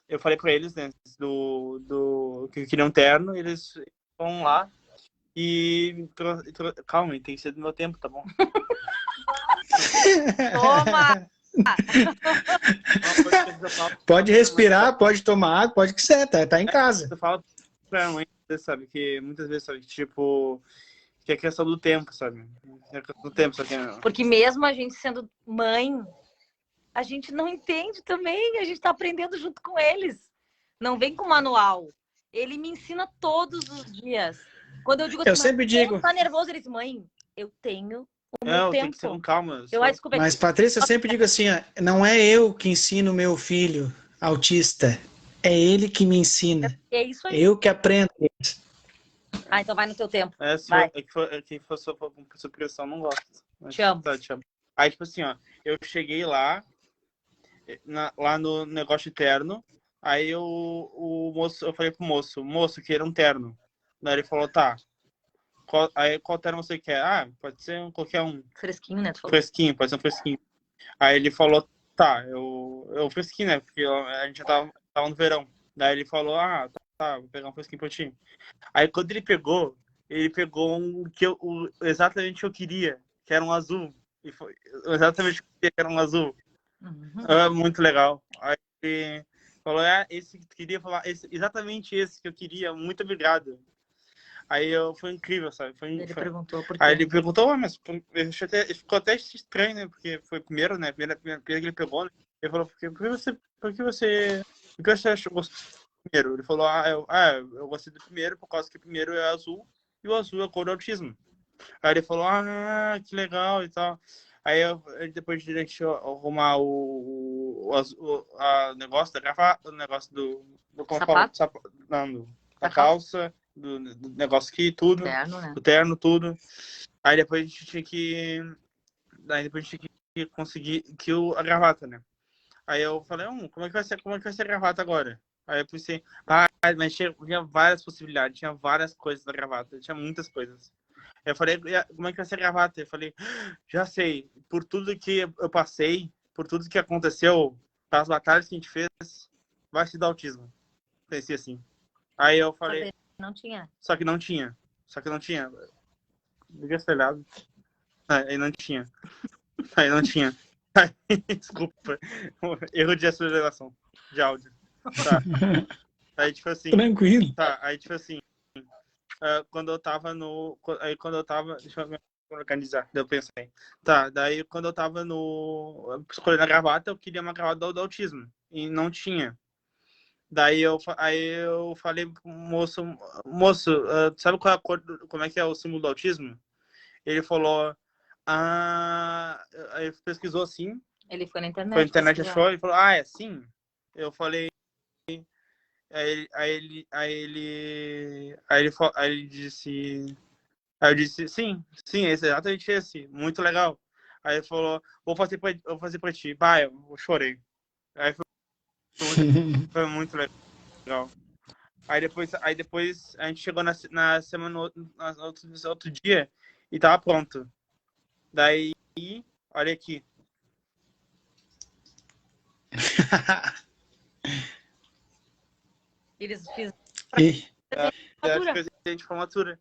eu falei pra eles, né, que queriam um terno, eles vão lá e... Calma, tem que ser do meu tempo, tá bom? Toma! Uma coisa que eu falo pode respirar, pode tomar água, pode que você tá em casa. eu falo pra mãe, sabe, que muitas vezes, sabe, tipo, que é questão do tempo, sabe? É questão do tempo, sabe? Porque mesmo a gente sendo mãe, a gente não entende também, a gente tá aprendendo junto com eles. Não vem com manual. Ele me ensina todos os dias. Quando eu digo assim, Eu sempre digo, tá nervoso? Ele diz, mãe, eu tenho o meu Não, tem tempo. que ser com calma. Desculpa, mas Patrícia, eu sempre digo assim, ó, não é eu que ensino meu filho autista, é ele que me ensina. é isso aí. Eu que aprendo. Ah, então vai no teu tempo. É que for sua pressão, não gosto. Mas, Te amo. Tá, te amo. Aí, tipo assim, ó, eu cheguei lá, lá no negócio de terno, aí o moço, eu falei pro moço, queira um terno. Daí ele falou, tá. Qual terno você quer? Ah, pode ser qualquer um. Fresquinho, né? Tu falou. Fresquinho, pode ser um fresquinho. Aí ele falou, tá, eu fresquinho, né? Porque a gente já tava no verão. Daí ele falou, ah, tá, vou pegar um fresquinho pra ti. Aí quando ele pegou exatamente o que eu queria, que era um azul. E foi exatamente o que eu queria, que era um azul. Uhum. Muito legal. Aí ele falou, esse que tu queria falar, exatamente esse que eu queria, muito obrigado. Aí foi incrível, sabe? Perguntou por quê? Aí ele perguntou, mas ficou até estranho, né? Porque foi primeiro, né? Primeiro que ele pegou, né? Ele falou, por que você gostou primeiro? Ele falou, eu gostei do primeiro por causa que o primeiro é azul e o azul é a cor do autismo. Aí ele falou, que legal e tal. Aí depois de a gente arrumar o negócio da garrafa, o negócio do Sapato? da calça, do negócio aqui, tudo. Terno, né? Do terno, tudo. Aí depois a gente tinha que. Conseguir a gravata, né? Aí eu falei, como é que vai ser a gravata agora? Aí eu pensei, mas tinha várias possibilidades, tinha várias coisas na gravata, tinha muitas coisas. Aí eu falei, como é que vai ser a gravata? Eu falei, já sei, por tudo que eu passei, por tudo que aconteceu, pelas batalhas que a gente fez, vai ser do autismo. Pensei assim. Aí eu falei, não tinha. Só que não tinha. Devia ser olhado. Aí não tinha. Desculpa. Erro de aceleração de áudio. Tá. Aí, tipo assim. Tranquilo. Tá. Aí, tipo assim. Quando eu tava no. Deixa eu me organizar. Daí eu pensei. Tá. Daí, quando eu tava escolhendo a gravata, eu queria uma gravata do autismo. E não tinha. Daí eu falei pro moço, sabe qual é a cor, como é que é o símbolo do autismo? Ele falou, aí pesquisou assim. Ele foi na internet. Foi na internet, achou, e falou, é assim? Eu falei, aí ele disse, aí eu disse, sim, exatamente esse, muito legal. Aí ele falou, vou fazer pra ti. Eu chorei. Aí foi muito legal. Aí depois a gente chegou na semana, outro dia e tava pronto. Daí, olha aqui. Eles fizeram presente de formatura.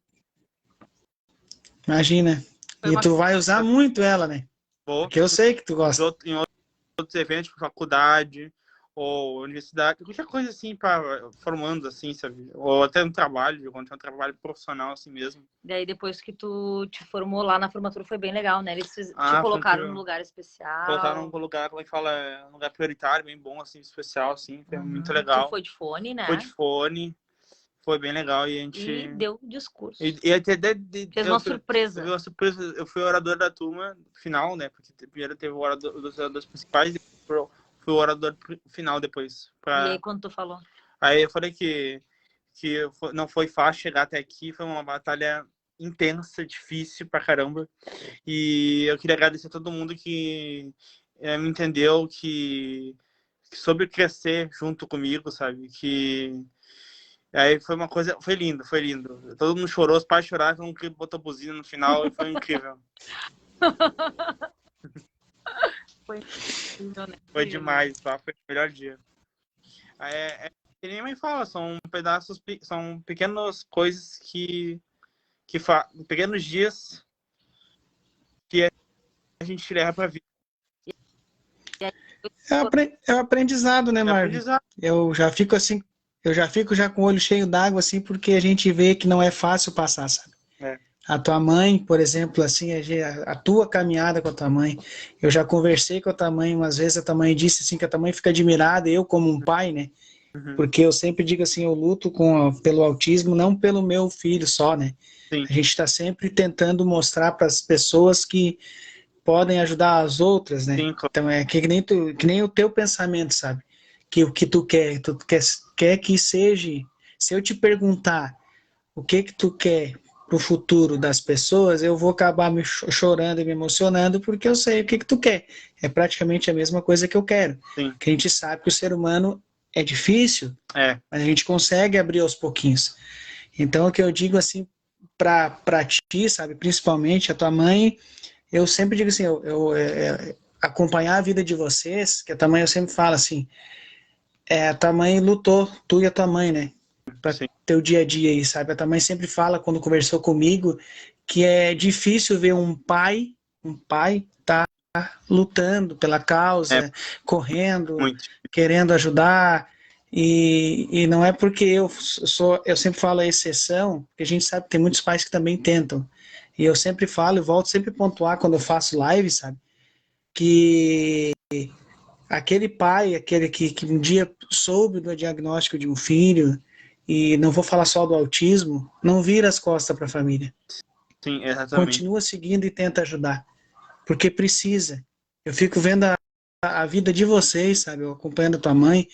Imagina. E tu vai usar muito ela, né? Porque eu sei que tu gosta. Em outros eventos, faculdade, ou universidade, qualquer coisa assim, para formando, assim, sabe? Ou até no trabalho, quando tem um trabalho profissional assim mesmo. Daí depois que tu te formou lá na formatura foi bem legal, né? Eles te Foi colocaram num incrível. lugar especial. Colocaram num lugar, como é que fala, um lugar prioritário, bem bom, assim, especial, assim, foi muito Tu legal. foi de fone, né? Foi de fone, foi bem legal e a gente... E deu discurso. E até Fez uma surpresa. Uma surpresa. Eu fui o orador da turma final, né? Porque primeiro teve o orador, os oradores principais e fui o orador final depois. E aí quando tu falou? Aí eu falei que não foi fácil chegar até aqui, foi uma batalha intensa, difícil pra caramba. E eu queria agradecer a todo mundo que me entendeu, que soube crescer junto comigo, sabe? Que aí foi uma coisa, foi lindo, foi lindo. Todo mundo chorou, os pais choraram, todo mundo botou buzina no final e foi incrível. Foi incrível, né? Foi demais, tá? Foi o melhor dia. Que nem a mãe fala, são pedaços, são pequenas coisas pequenos dias que a gente leva pra vida. É o aprendizado, né, Marvin? Aprendizado. Eu já fico já com o olho cheio d'água, assim, porque a gente vê que não é fácil passar, sabe? A tua mãe, por exemplo, assim, a tua caminhada com a tua mãe, eu já conversei com a tua mãe, umas vezes a tua mãe disse assim, que a tua mãe fica admirada, eu como um pai, né? Porque eu sempre digo assim, eu luto pelo autismo, não pelo meu filho só, né? Sim. A gente está sempre tentando mostrar para as pessoas que podem ajudar as outras, né? Sim, claro. Então é que nem o teu pensamento, sabe? Que o que tu quer que seja, se eu te perguntar o que tu quer pro futuro das pessoas, eu vou acabar me chorando e me emocionando porque eu sei o que tu quer. É praticamente a mesma coisa que eu quero. Sim. Que a gente sabe que o ser humano é difícil, mas a gente consegue abrir aos pouquinhos. Então o que eu digo assim para ti, sabe, principalmente a tua mãe, eu sempre digo assim, acompanhar a vida de vocês, que a tua mãe eu sempre falo assim, a tua mãe lutou, tu e a tua mãe, né? Pra ter o dia a dia aí, sabe? A tua mãe sempre fala, quando conversou comigo, que é difícil ver um pai tá lutando pela causa, correndo, muito. Querendo ajudar, e não é porque eu sempre falo a exceção, porque a gente sabe que tem muitos pais que também tentam, e eu sempre falo, e volto sempre a pontuar quando eu faço live, sabe? Que aquele pai, aquele que um dia soube do diagnóstico de um filho, e não vou falar só do autismo, não vira as costas para a família. Sim, exatamente. Continua seguindo e tenta ajudar, porque precisa. Eu fico vendo a vida de vocês, sabe? Eu acompanhando a tua mãe,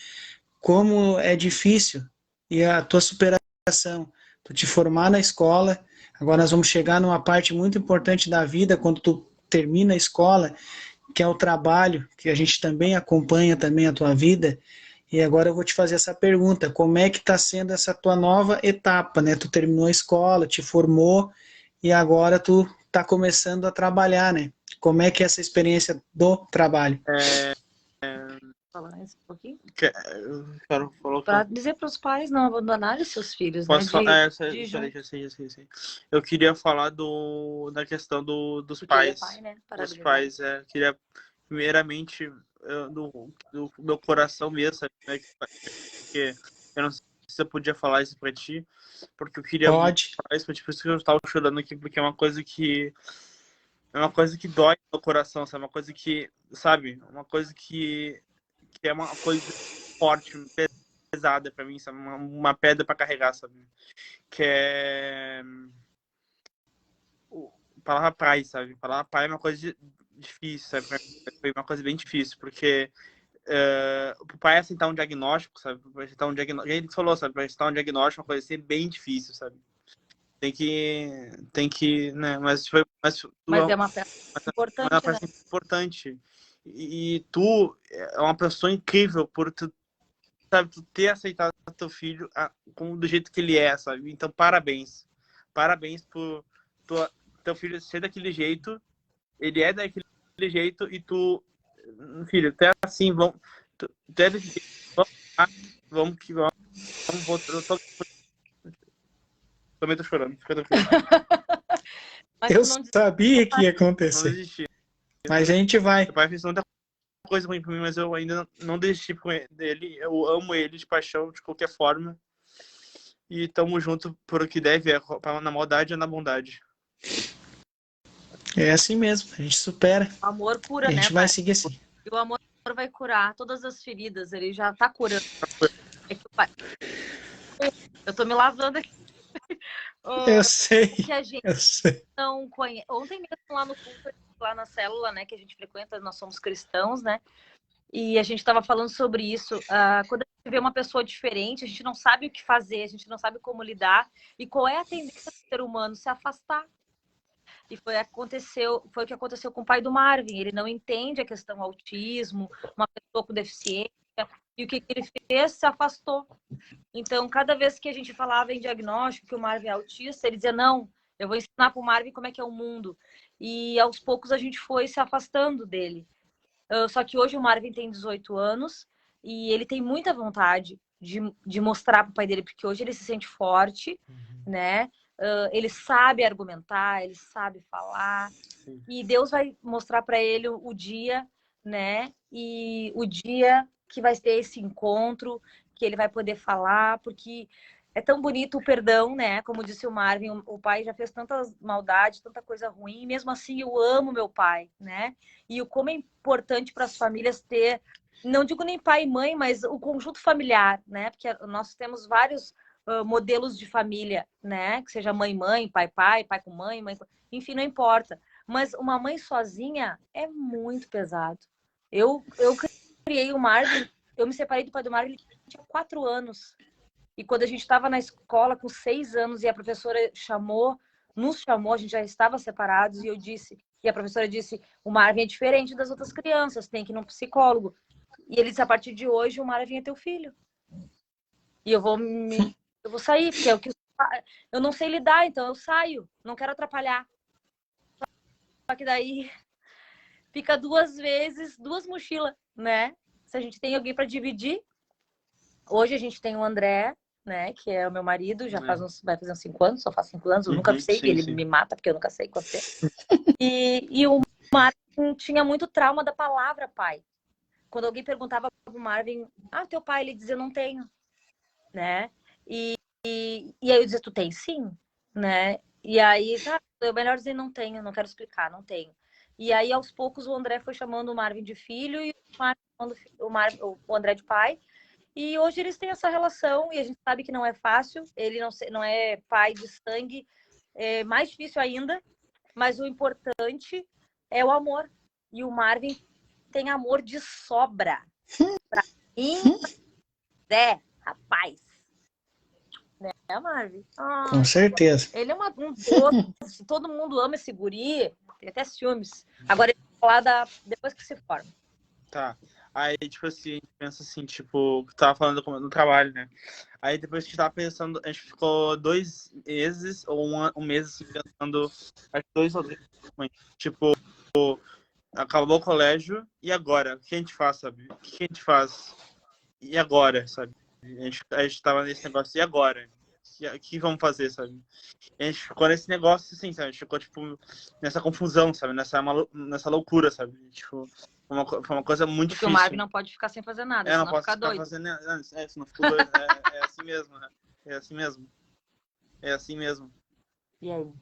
como é difícil, e a tua superação, tu te formar na escola, agora nós vamos chegar numa parte muito importante da vida, quando tu termina a escola, que é o trabalho, que a gente também acompanha também a tua vida. E agora eu vou te fazer essa pergunta, como é que está sendo essa tua nova etapa, né? Tu terminou a escola, te formou, e agora tu está começando a trabalhar, né? Como é que é essa experiência do trabalho? Falar isso um pouquinho? Para dizer para os pais não abandonarem seus filhos, posso né? já sei. Eu queria falar da questão dos Porque pais. Pai, né? Dos pais, queria primeiramente do meu coração mesmo, sabe? Porque eu não sei se eu podia falar isso pra ti, porque eu queria Pode. falar isso pra ti, por isso que eu estava chorando aqui, porque é uma coisa que dói no coração, sabe? Uma coisa que, sabe? Uma coisa que é uma coisa forte, pesada pra mim, sabe? Uma pedra pra carregar, sabe? Que é palavra pai, sabe? Palavra pai é uma coisa difícil, sabe? Foi uma coisa bem difícil, porque o pai aceitar um diagnóstico, sabe? Para aceitar um diagnóstico, ele falou, sabe? Para aceitar um diagnóstico, uma coisa assim, bem difícil, sabe? Tem que, né? Mas é uma peça importante, uma peça importante. E tu é uma pessoa incrível por tu, sabe? Tu ter aceitado teu filho como do jeito que ele é, sabe? Então, parabéns por teu filho ser daquele jeito, ele é daquele jeito e tu, filho, até assim, vamos também tô chorando, fica tranquilo. Eu sabia que ia acontecer. Não desistir. Mas a gente vai. Meu pai fez tanta coisa ruim pra mim, mas eu ainda não desisti dele. Eu amo ele de paixão, de qualquer forma. E tamo junto por o que deve, na maldade ou na bondade. É assim mesmo, a gente supera. O amor cura, E a né, gente vai pai? seguir assim. E o amor vai curar todas as feridas, ele já tá curando. É que o pai... Eu tô me lavando aqui. Eu sei, Que a gente eu sei. não conhece. Ontem mesmo lá no culto, lá na célula, né, que a gente frequenta, nós somos cristãos, né? E a gente estava falando sobre isso. Quando a gente vê uma pessoa diferente, a gente não sabe o que fazer, a gente não sabe como lidar. E qual é a tendência do ser humano? Se afastar. E foi o que aconteceu com o pai do Marvin. Ele não entende a questão autismo, uma pessoa com deficiência. E o que ele fez? Se afastou. Então, cada vez que a gente falava em diagnóstico que o Marvin é autista, ele dizia, não, eu vou ensinar para o Marvin como é que é o mundo. E aos poucos a gente foi se afastando dele. Só que hoje o Marvin tem 18 anos e ele tem muita vontade de mostrar para o pai dele, porque hoje ele se sente forte, né? Ele sabe argumentar, ele sabe falar. Sim. E Deus vai mostrar para ele o dia, né? E o dia que vai ter esse encontro, que ele vai poder falar, porque é tão bonito o perdão, né? Como disse o Marvin, o pai já fez tantas maldades, tanta coisa ruim, e mesmo assim eu amo meu pai, né? E o como é importante para as famílias ter, não digo nem pai e mãe, mas o conjunto familiar, né? Porque nós temos vários modelos de família, né? Que seja mãe, pai com mãe, enfim, não importa. Mas uma mãe sozinha é muito pesado. Eu criei o Marvin, eu me separei do pai do Marvin, ele tinha 4 anos. E quando a gente estava na escola com 6 anos e a professora nos chamou, a gente já estava separados, e a professora disse, o Marvin é diferente das outras crianças, tem que ir num psicólogo. E ele disse, a partir de hoje, o Marvin é teu filho. E eu vou sair, porque eu não sei lidar, então eu saio, não quero atrapalhar. Só que daí fica 2 mochilas, né? Se a gente tem alguém para dividir. Hoje a gente tem o André, né, que é o meu marido, vai fazer uns 5 anos, só faz 5 anos, eu nunca sei, ele me mata, porque eu nunca sei quanto tempo. E o Marvin tinha muito trauma da palavra pai. Quando alguém perguntava pro Marvin, teu pai, ele dizia, não tenho, né? E aí eu dizia, tu tem sim, né? E aí, é melhor dizer não tenho, não quero explicar, não tenho. E aí, aos poucos, o André foi chamando o Marvin de filho e o André de pai. E hoje eles têm essa relação e a gente sabe que não é fácil. Ele não é pai de sangue, é mais difícil ainda. Mas o importante é o amor. E o Marvin tem amor de sobra. Pra mim, rapaz. Né, Marvin? Com certeza. Ele é um doce. Todo mundo ama esse guri. Tem até ciúmes. Agora ele vai falar depois que se forma. Tá. Aí, tipo assim, a gente pensa assim, tipo, que tava falando no trabalho, né? Aí depois que a gente tava pensando, a gente ficou 2 meses ou um mês assim, pensando, acho que 2 ou 3, tipo, acabou o colégio, e agora? O que a gente faz, sabe? O que a gente faz? E agora, sabe? A gente tava nesse negócio, e agora? O que vamos fazer, sabe? A gente ficou nesse negócio, assim, sabe? A gente ficou, tipo, nessa confusão, sabe? Nessa loucura, sabe? Tipo, foi uma coisa muito difícil. Porque o Marvin não pode ficar sem fazer nada, senão não pode ficar doido. Fazendo, se não ficou doido. É assim mesmo, né? É assim mesmo. É assim mesmo. E aí?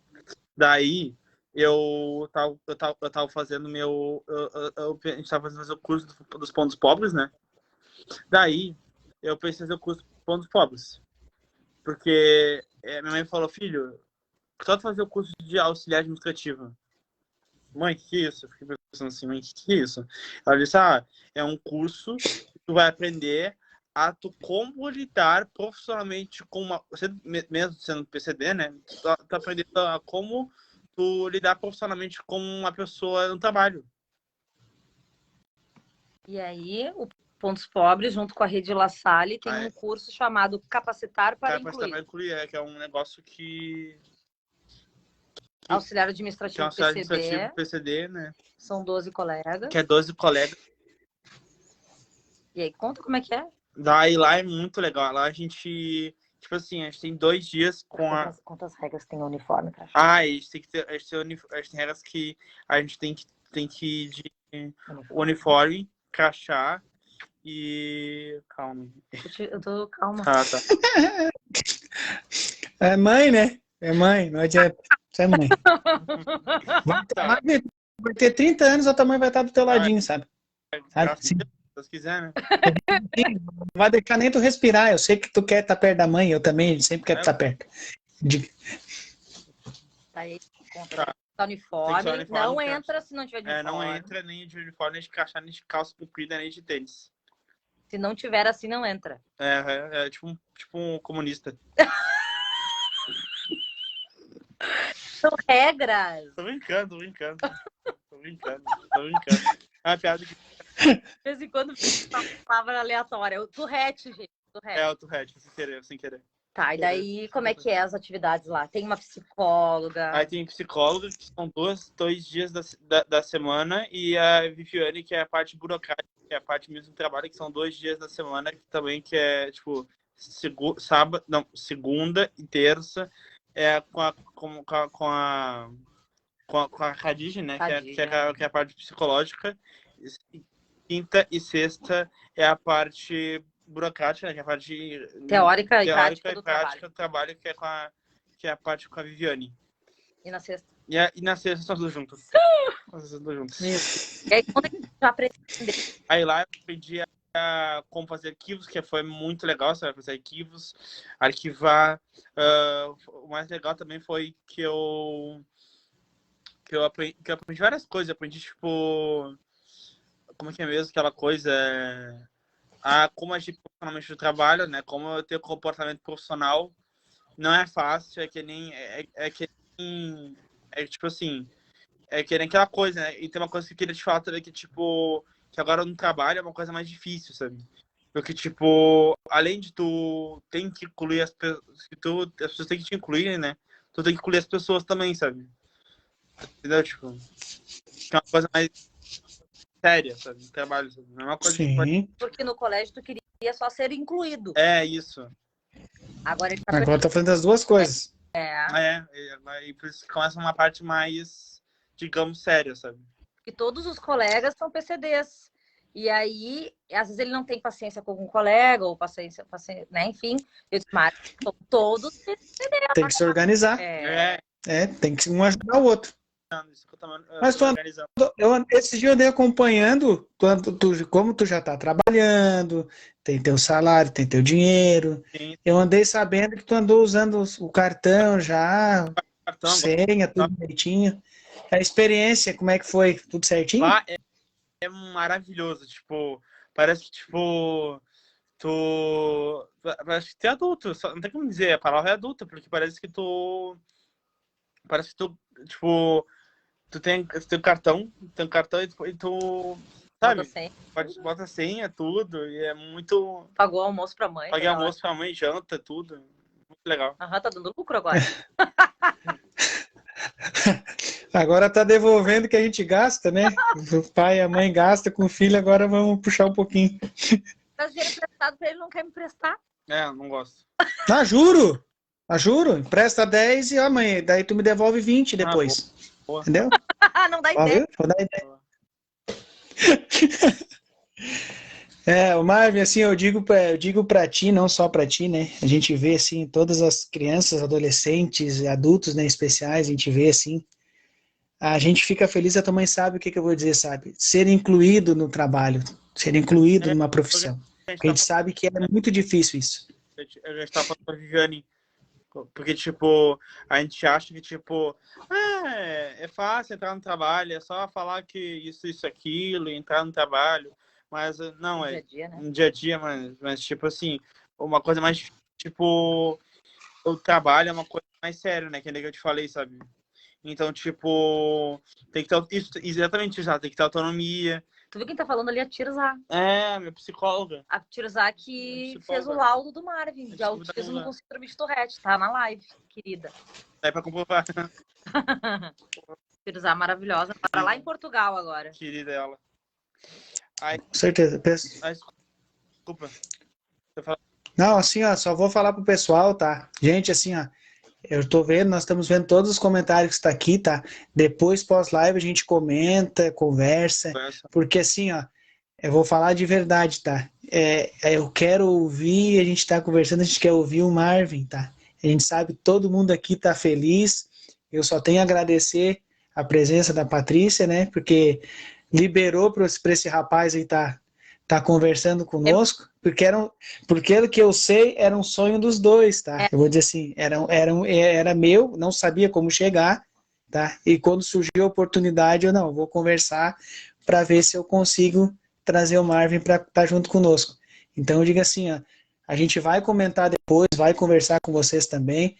Daí, eu tava fazendo a gente tava fazendo o curso dos pontos pobres, né? Daí, eu pensei fazer o curso dos pontos pobres. Porque minha mãe falou, filho, só tu fazer o curso de auxiliar administrativo. Mãe, que isso? Eu fiquei pensando assim, mãe, que é isso? Ela disse, é um curso que tu vai aprender a tu como lidar profissionalmente com mesmo sendo PCD, né? Tu aprendendo a como tu lidar profissionalmente com uma pessoa no trabalho. E aí, o Pontos Pobres, junto com a Rede La Salle, tem um curso chamado Capacitar para Incluir. Que é um negócio que auxiliar administrativo, PCD, né? São 12 colegas. Que é 12 colegas. E aí, conta como é que é? Daí lá é muito legal. Lá a gente, tipo assim, a gente tem 2 dias com Quantas regras tem o uniforme, cara? A gente tem que ter, a gente tem regras que a gente tem que de uniforme, crachá e... Calma. Eu tô calma. Ah, tá. É mãe, né? É mãe, não adianta. Você é mãe. Tá. Vai ter 30 anos, a tua mãe vai estar do teu ladinho, sabe? Graças Sim. a Deus, se Deus quiser, né? Não vai deixar nem tu respirar. Eu sei que tu quer estar perto da mãe, eu também sempre quero estar perto. Tá aí, Tá. uniforme. Tem que usar Não uniforme, entra se não tiver uniforme. Não entra nem de uniforme, nem de crachá, nem de calça comprida, nem de tênis. Se não tiver assim, não entra. É tipo um comunista. São regras. Tô brincando. É uma piada que... De vez em quando uma palavra aleatória. O Tourette, gente. É o Tourette, sem querer. Tá, e daí como é que é as atividades lá? Tem uma psicóloga? Aí tem psicóloga, que são dois dias da semana, e a Viviane, que é a parte burocrática, que é a parte mesmo do trabalho, que são 2 dias da semana, que é, tipo, segunda e terça, com a Khadija, né? Que é a parte psicológica. Quinta e sexta é a parte burocrática, né? Que é a parte teórica e prática do trabalho, que é a parte com a Viviane. E na sexta? E na sexta são tudo juntos. E aí, quando é que já aprendeu? Aí lá eu aprendi como fazer arquivos, que foi muito legal, sabe? Fazer arquivos, arquivar. O mais legal também foi que eu aprendi várias coisas. Eu aprendi, tipo... Como é que é mesmo aquela coisa? Como agir profissionalmente no trabalho, né? Como eu ter comportamento profissional. Não é fácil, é que nem... tipo assim... É que nem aquela coisa, né? E tem uma coisa que eu queria te falar também, que, tipo... Que agora no trabalho é uma coisa mais difícil, sabe? Porque, tipo... Além de tu tem que incluir as pessoas... As pessoas têm que te incluir, né? Tu tem que incluir as pessoas também, sabe? Entendeu? Tipo... É uma coisa mais... séria, sabe? No trabalho, sabe? Não é uma coisa Sim. que... Porque no colégio tu queria só ser incluído. É, isso. Agora ele Agora tá fazendo as duas coisas. E por isso que começa uma parte mais, digamos, séria, sabe? Porque todos os colegas são PCDs. E aí, às vezes ele não tem paciência com algum colega, ou paciência, né? Enfim, eu disse, mas são todos PCDs. Tem que se organizar. Tem que um ajudar o outro. Mas esse dia eu andei acompanhando como tu já está trabalhando, tem teu salário, tem teu dinheiro. Sim. Eu andei sabendo que tu andou usando o cartão já, senha, tudo direitinho. A experiência, como é que foi? Tudo certinho? Lá é maravilhoso, tipo, parece que, tipo, parece que tu é adulto, não tem como dizer, a palavra é adulta, porque parece que tu, tipo, tu tem cartão e tu sabe, bota senha, tudo, e é muito... Pagou almoço pra mãe. Paguei almoço pra mãe, janta, tudo, muito legal. Tá dando lucro agora. Agora tá devolvendo o que a gente gasta, né? O pai e a mãe gastam com o filho, agora vamos puxar um pouquinho. Mas dinheiro emprestado pra ele, não quer me emprestar. Não gosto. Juro! Juro! Empresta 10 e a mãe, daí tu me devolve 20 depois. Boa. Entendeu? Não dá ideia. Não dá ideia. O Marvin, assim, eu digo pra ti, não só pra ti, né? A gente vê, assim, todas as crianças, adolescentes, adultos, né, especiais, a gente vê, assim, a gente fica feliz, a tua mãe sabe o que eu vou dizer, sabe? Ser incluído no trabalho, ser incluído numa profissão. Porque a gente sabe que é muito difícil isso. Eu já estava falando com a Viviane, porque, tipo, a gente acha que, tipo, é fácil entrar no trabalho, é só falar que isso, aquilo, entrar no trabalho. Mas não, dia a dia, né? No dia a dia, mas tipo assim, uma coisa mais, tipo, o trabalho é uma coisa mais séria, né? Que nem que eu te falei, sabe? Então, tipo, tem que ter isso, exatamente isso, tem que ter autonomia. Tu viu quem tá falando ali? A Tirzá. Minha psicóloga. A Tirzá que fez o laudo do Marvin, de autismo com síndrome de Tourette. Tá na live, querida. É pra comprovar. Tirzá maravilhosa. Para lá em Portugal agora. Querida ela. Com certeza. Desculpa. Não, assim, ó, só vou falar pro pessoal, tá? Gente, assim, ó, eu tô vendo, nós estamos vendo todos os comentários que está aqui, tá? Depois, pós-live, a gente comenta, conversa, porque assim, ó, Eu vou falar de verdade, tá? Eu quero ouvir, a gente tá conversando, a gente quer ouvir o Marvin, tá? A gente sabe que todo mundo aqui tá feliz. Eu só tenho a agradecer a presença da Patrícia, né? Porque liberou para esse rapaz aí tá conversando É, conosco, porque pelo que eu sei, era um sonho dos dois, tá? é, Eu vou dizer assim, era meu, não sabia como chegar, tá? E quando surgiu a oportunidade, eu não, vou conversar para ver se eu consigo trazer o Marvin para estar junto conosco. Então eu digo assim, ó, a gente vai comentar depois, vai conversar com vocês também,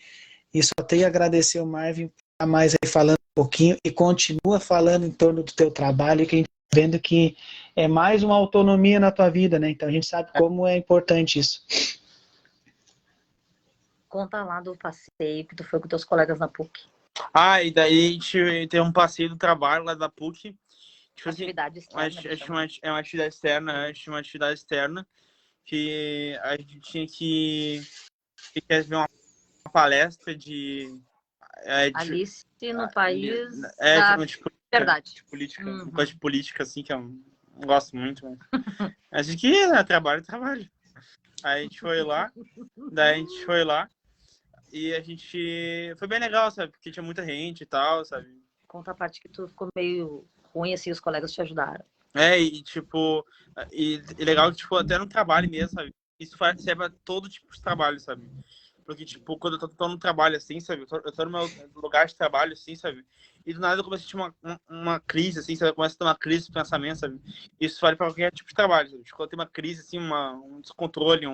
e só tenho a agradecer o Marvin por estar mais aí falando um pouquinho e continua falando em torno do teu trabalho, que a gente está vendo que é mais uma autonomia na tua vida, né? Então a gente sabe como é importante isso. conta lá do passeio que tu foi com teus colegas na PUC. E daí a gente tem um passeio do trabalho lá da PUC. Tipo assim, Atividade externa. é uma atividade externa, uma atividade externa que a gente tinha que ver uma palestra de Alice no País da de Verdade. de política, uma coisa de política, assim, que eu não gosto muito, mas a gente que trabalho. Aí a gente foi lá, e a gente foi bem legal, sabe? Porque tinha muita gente e tal, sabe? Conta a parte que tu ficou meio ruim, assim, os colegas te ajudaram. Tipo, e legal que, tipo, até no trabalho mesmo, sabe? Isso serve pra todo tipo de trabalho, sabe? Porque, tipo, quando eu tô no trabalho, assim, sabe? Eu tô no meu lugar de trabalho, assim, sabe? E do nada eu começo a ter uma crise, assim, sabe? Eu começo a ter uma crise de pensamento, sabe? Isso vale pra qualquer tipo de trabalho, sabe? Tipo, quando tem uma crise, assim, um descontrole,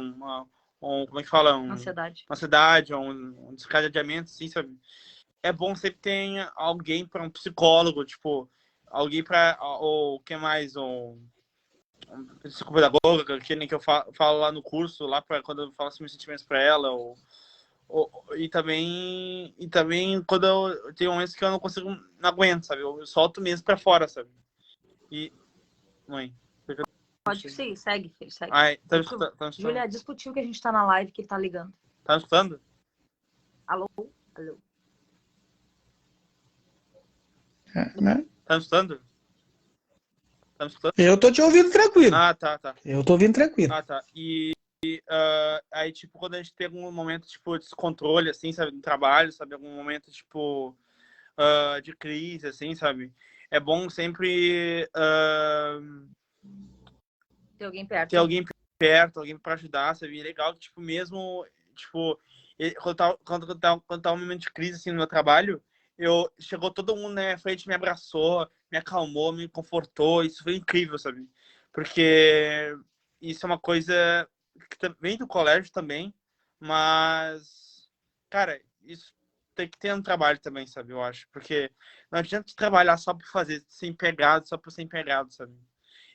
como é que fala? Ansiedade. Uma ansiedade, um descadeamento, assim, sabe? É bom sempre ter alguém para um psicólogo, tipo, alguém para ou o que mais, um psicopedagoga, que nem que eu falo lá no curso, lá para quando eu falo assim, meus sentimentos para ela, e também quando eu tenho momentos que eu não consigo, não aguento, sabe? Eu solto mesmo para fora, sabe? E mãe, Pode sim, segue, filho, segue. ai, tá escutando? Júlia, discutiu que a gente tá na live, que ele tá ligando. Tá me escutando? Alô? Alô? Né? Tá me escutando? Tá me escutando? Eu tô te ouvindo tranquilo. Tá. Eu tô ouvindo tranquilo. Tá. Aí, tipo, quando a gente tem algum momento, tipo, de descontrole, assim, sabe, no trabalho, sabe, algum momento, tipo, de crise, assim, sabe, é bom sempre Tem alguém perto. ter alguém perto, alguém pra ajudar, sabe, e é legal que, tipo, mesmo, tipo, quando tá um momento de crise, assim, no meu trabalho, chegou todo mundo na minha frente, me abraçou, me acalmou, me confortou, isso foi incrível, sabe, porque isso é uma coisa que vem do colégio também, mas, cara, isso tem que ter um trabalho também, sabe, eu acho, porque não adianta trabalhar só por fazer, ser empregado, só por ser empregado, sabe.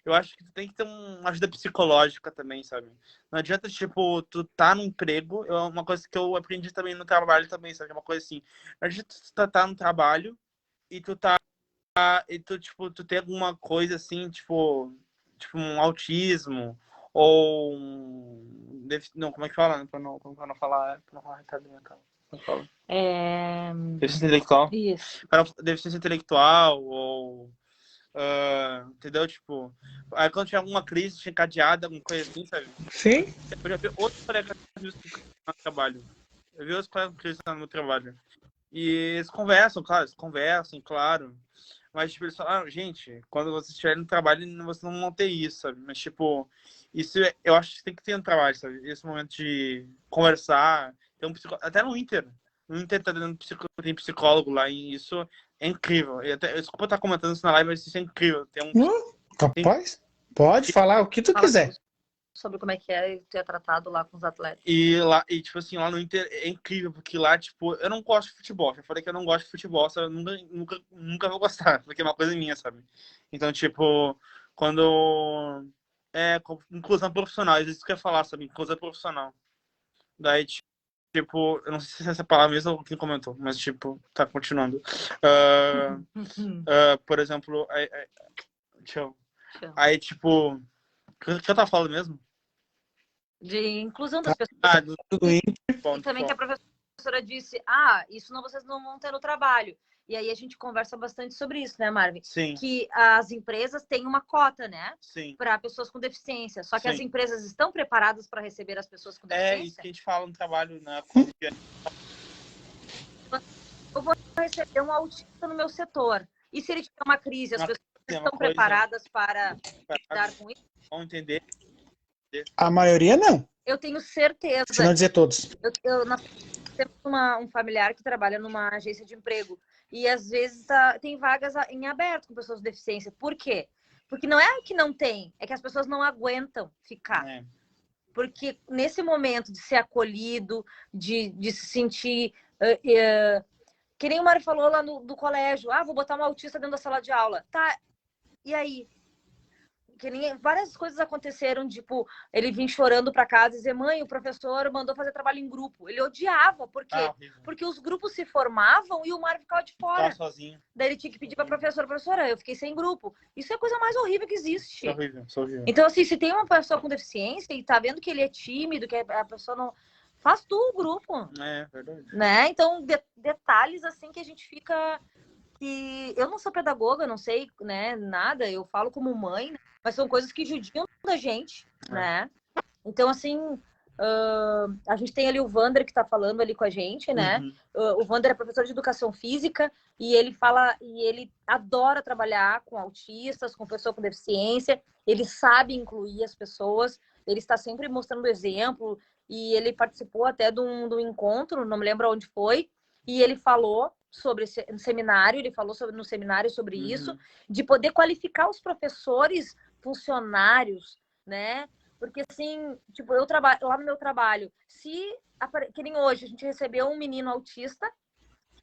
Eu acho que tu tem que ter uma ajuda psicológica também, sabe? Não adianta, tipo, tu tá no emprego, é uma coisa que eu aprendi também no trabalho também, sabe? É uma coisa assim, não adianta tu tá no trabalho e tipo, tu ter alguma coisa assim, tipo um autismo ou não, como é que fala? Pra não falar retardo mental. Como é que fala? Deficiência intelectual? Isso. Deficiência intelectual ou entendeu? Tipo, aí quando tinha alguma crise encadeada, alguma coisa assim, sabe? Sim. Eu já vi outros colegas no trabalho. Eu vi outros colegas no meu trabalho. E eles conversam, claro. Mas, tipo, eles falam, gente, quando você estiver no trabalho, você não vão ter isso, sabe? Mas, tipo, eu acho que tem que ter um trabalho, sabe? Esse momento de conversar, ter um psicólogo, até no Inter. No Inter tá dando tem psicólogo lá, e isso é incrível. Desculpa estar comentando isso na live, mas isso é incrível. Capaz? Pode falar o que tu quiser. Sobre como é que é tu é tratado lá com os atletas. Tipo assim, lá no Inter é incrível, porque lá, tipo, eu não gosto de futebol. Já falei que eu não gosto de futebol, sabe? Eu nunca vou gostar, porque é uma coisa minha, sabe? Então, tipo, quando. Inclusão profissional, às vezes tu quer falar, sabe? Inclusão profissional. Daí, tipo, eu não sei se essa palavra mesmo ou quem comentou, mas, tipo, tá continuando. Por exemplo, aí, tipo, o que eu tava falando mesmo? De inclusão das pessoas. Tudo E também que a professora disse, isso vocês não vão ter no trabalho. E aí a gente conversa bastante sobre isso, né, Marvin? Sim. Que as empresas têm uma cota, né? Sim. Para pessoas com deficiência. Só que Sim. as empresas estão preparadas para receber as pessoas com deficiência? É isso que a gente fala no trabalho, né? Eu vou receber um autista no meu setor. E se ele tiver uma crise, as pessoas estão preparadas para lidar com isso? Vão entender. A maioria não. Eu tenho certeza. Se não dizer todos. Nós temos um familiar que trabalha numa agência de emprego. E às vezes tem vagas em aberto com pessoas com deficiência. Por quê? Porque não é que não tem, é que as pessoas não aguentam ficar. É. Porque nesse momento de ser acolhido, de se sentir... que nem o Mário falou lá do colégio. Vou botar um autista dentro da sala de aula. Tá, e aí? Que nem, várias coisas aconteceram, tipo, ele vir chorando para casa e dizer, mãe, o professor mandou fazer trabalho em grupo. Ele odiava, por quê? Porque os grupos se formavam e o Mário ficava de fora. Ficava sozinho. Daí ele tinha que pedir para professora, eu fiquei sem grupo. Isso é a coisa mais horrível que existe. Horrível. Então, assim, se tem uma pessoa com deficiência e tá vendo que ele é tímido, que a pessoa não... Faz tu o grupo. É, verdade. Né? Então, detalhes assim que a gente fica... E eu não sou pedagoga, não sei, né, nada, eu falo como mãe, mas são coisas que judiam da gente, né? Então, assim, a gente tem ali o Wander que tá falando ali com a gente, né? O Wander é professor de educação física e ele adora trabalhar com autistas, com pessoa com deficiência, ele sabe incluir as pessoas, ele está sempre mostrando exemplo e ele participou até de um encontro, não me lembro onde foi, e ele falou sobre esse seminário, no seminário sobre isso, de poder qualificar os professores funcionários, né? Porque, assim, tipo, eu trabalho lá no meu trabalho, que nem hoje, a gente recebeu um menino autista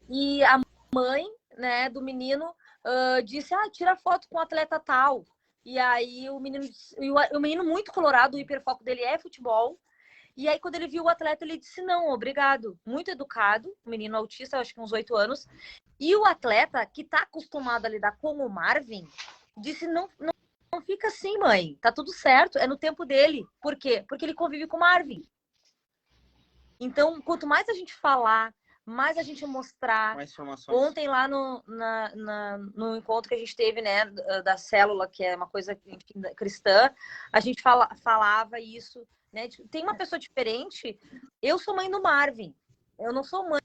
e a mãe, né, do menino disse, tira foto com o atleta tal. E aí o menino muito colorado, o hiperfoco dele é futebol. E aí, quando ele viu o atleta, ele disse, não, obrigado. Muito educado, um menino autista, acho que uns 8 anos. E o atleta, que tá acostumado a lidar com o Marvin, disse, não fica assim, mãe. Tá tudo certo, é no tempo dele. Por quê? Porque ele convive com o Marvin. Então, quanto mais a gente falar, mais a gente mostrar. Mais informações. Ontem, lá no encontro que a gente teve, né, da célula, que é uma coisa, enfim, cristã, a gente falava isso. Né? Tem uma pessoa diferente. Eu sou mãe do Marvin. Eu não sou mãe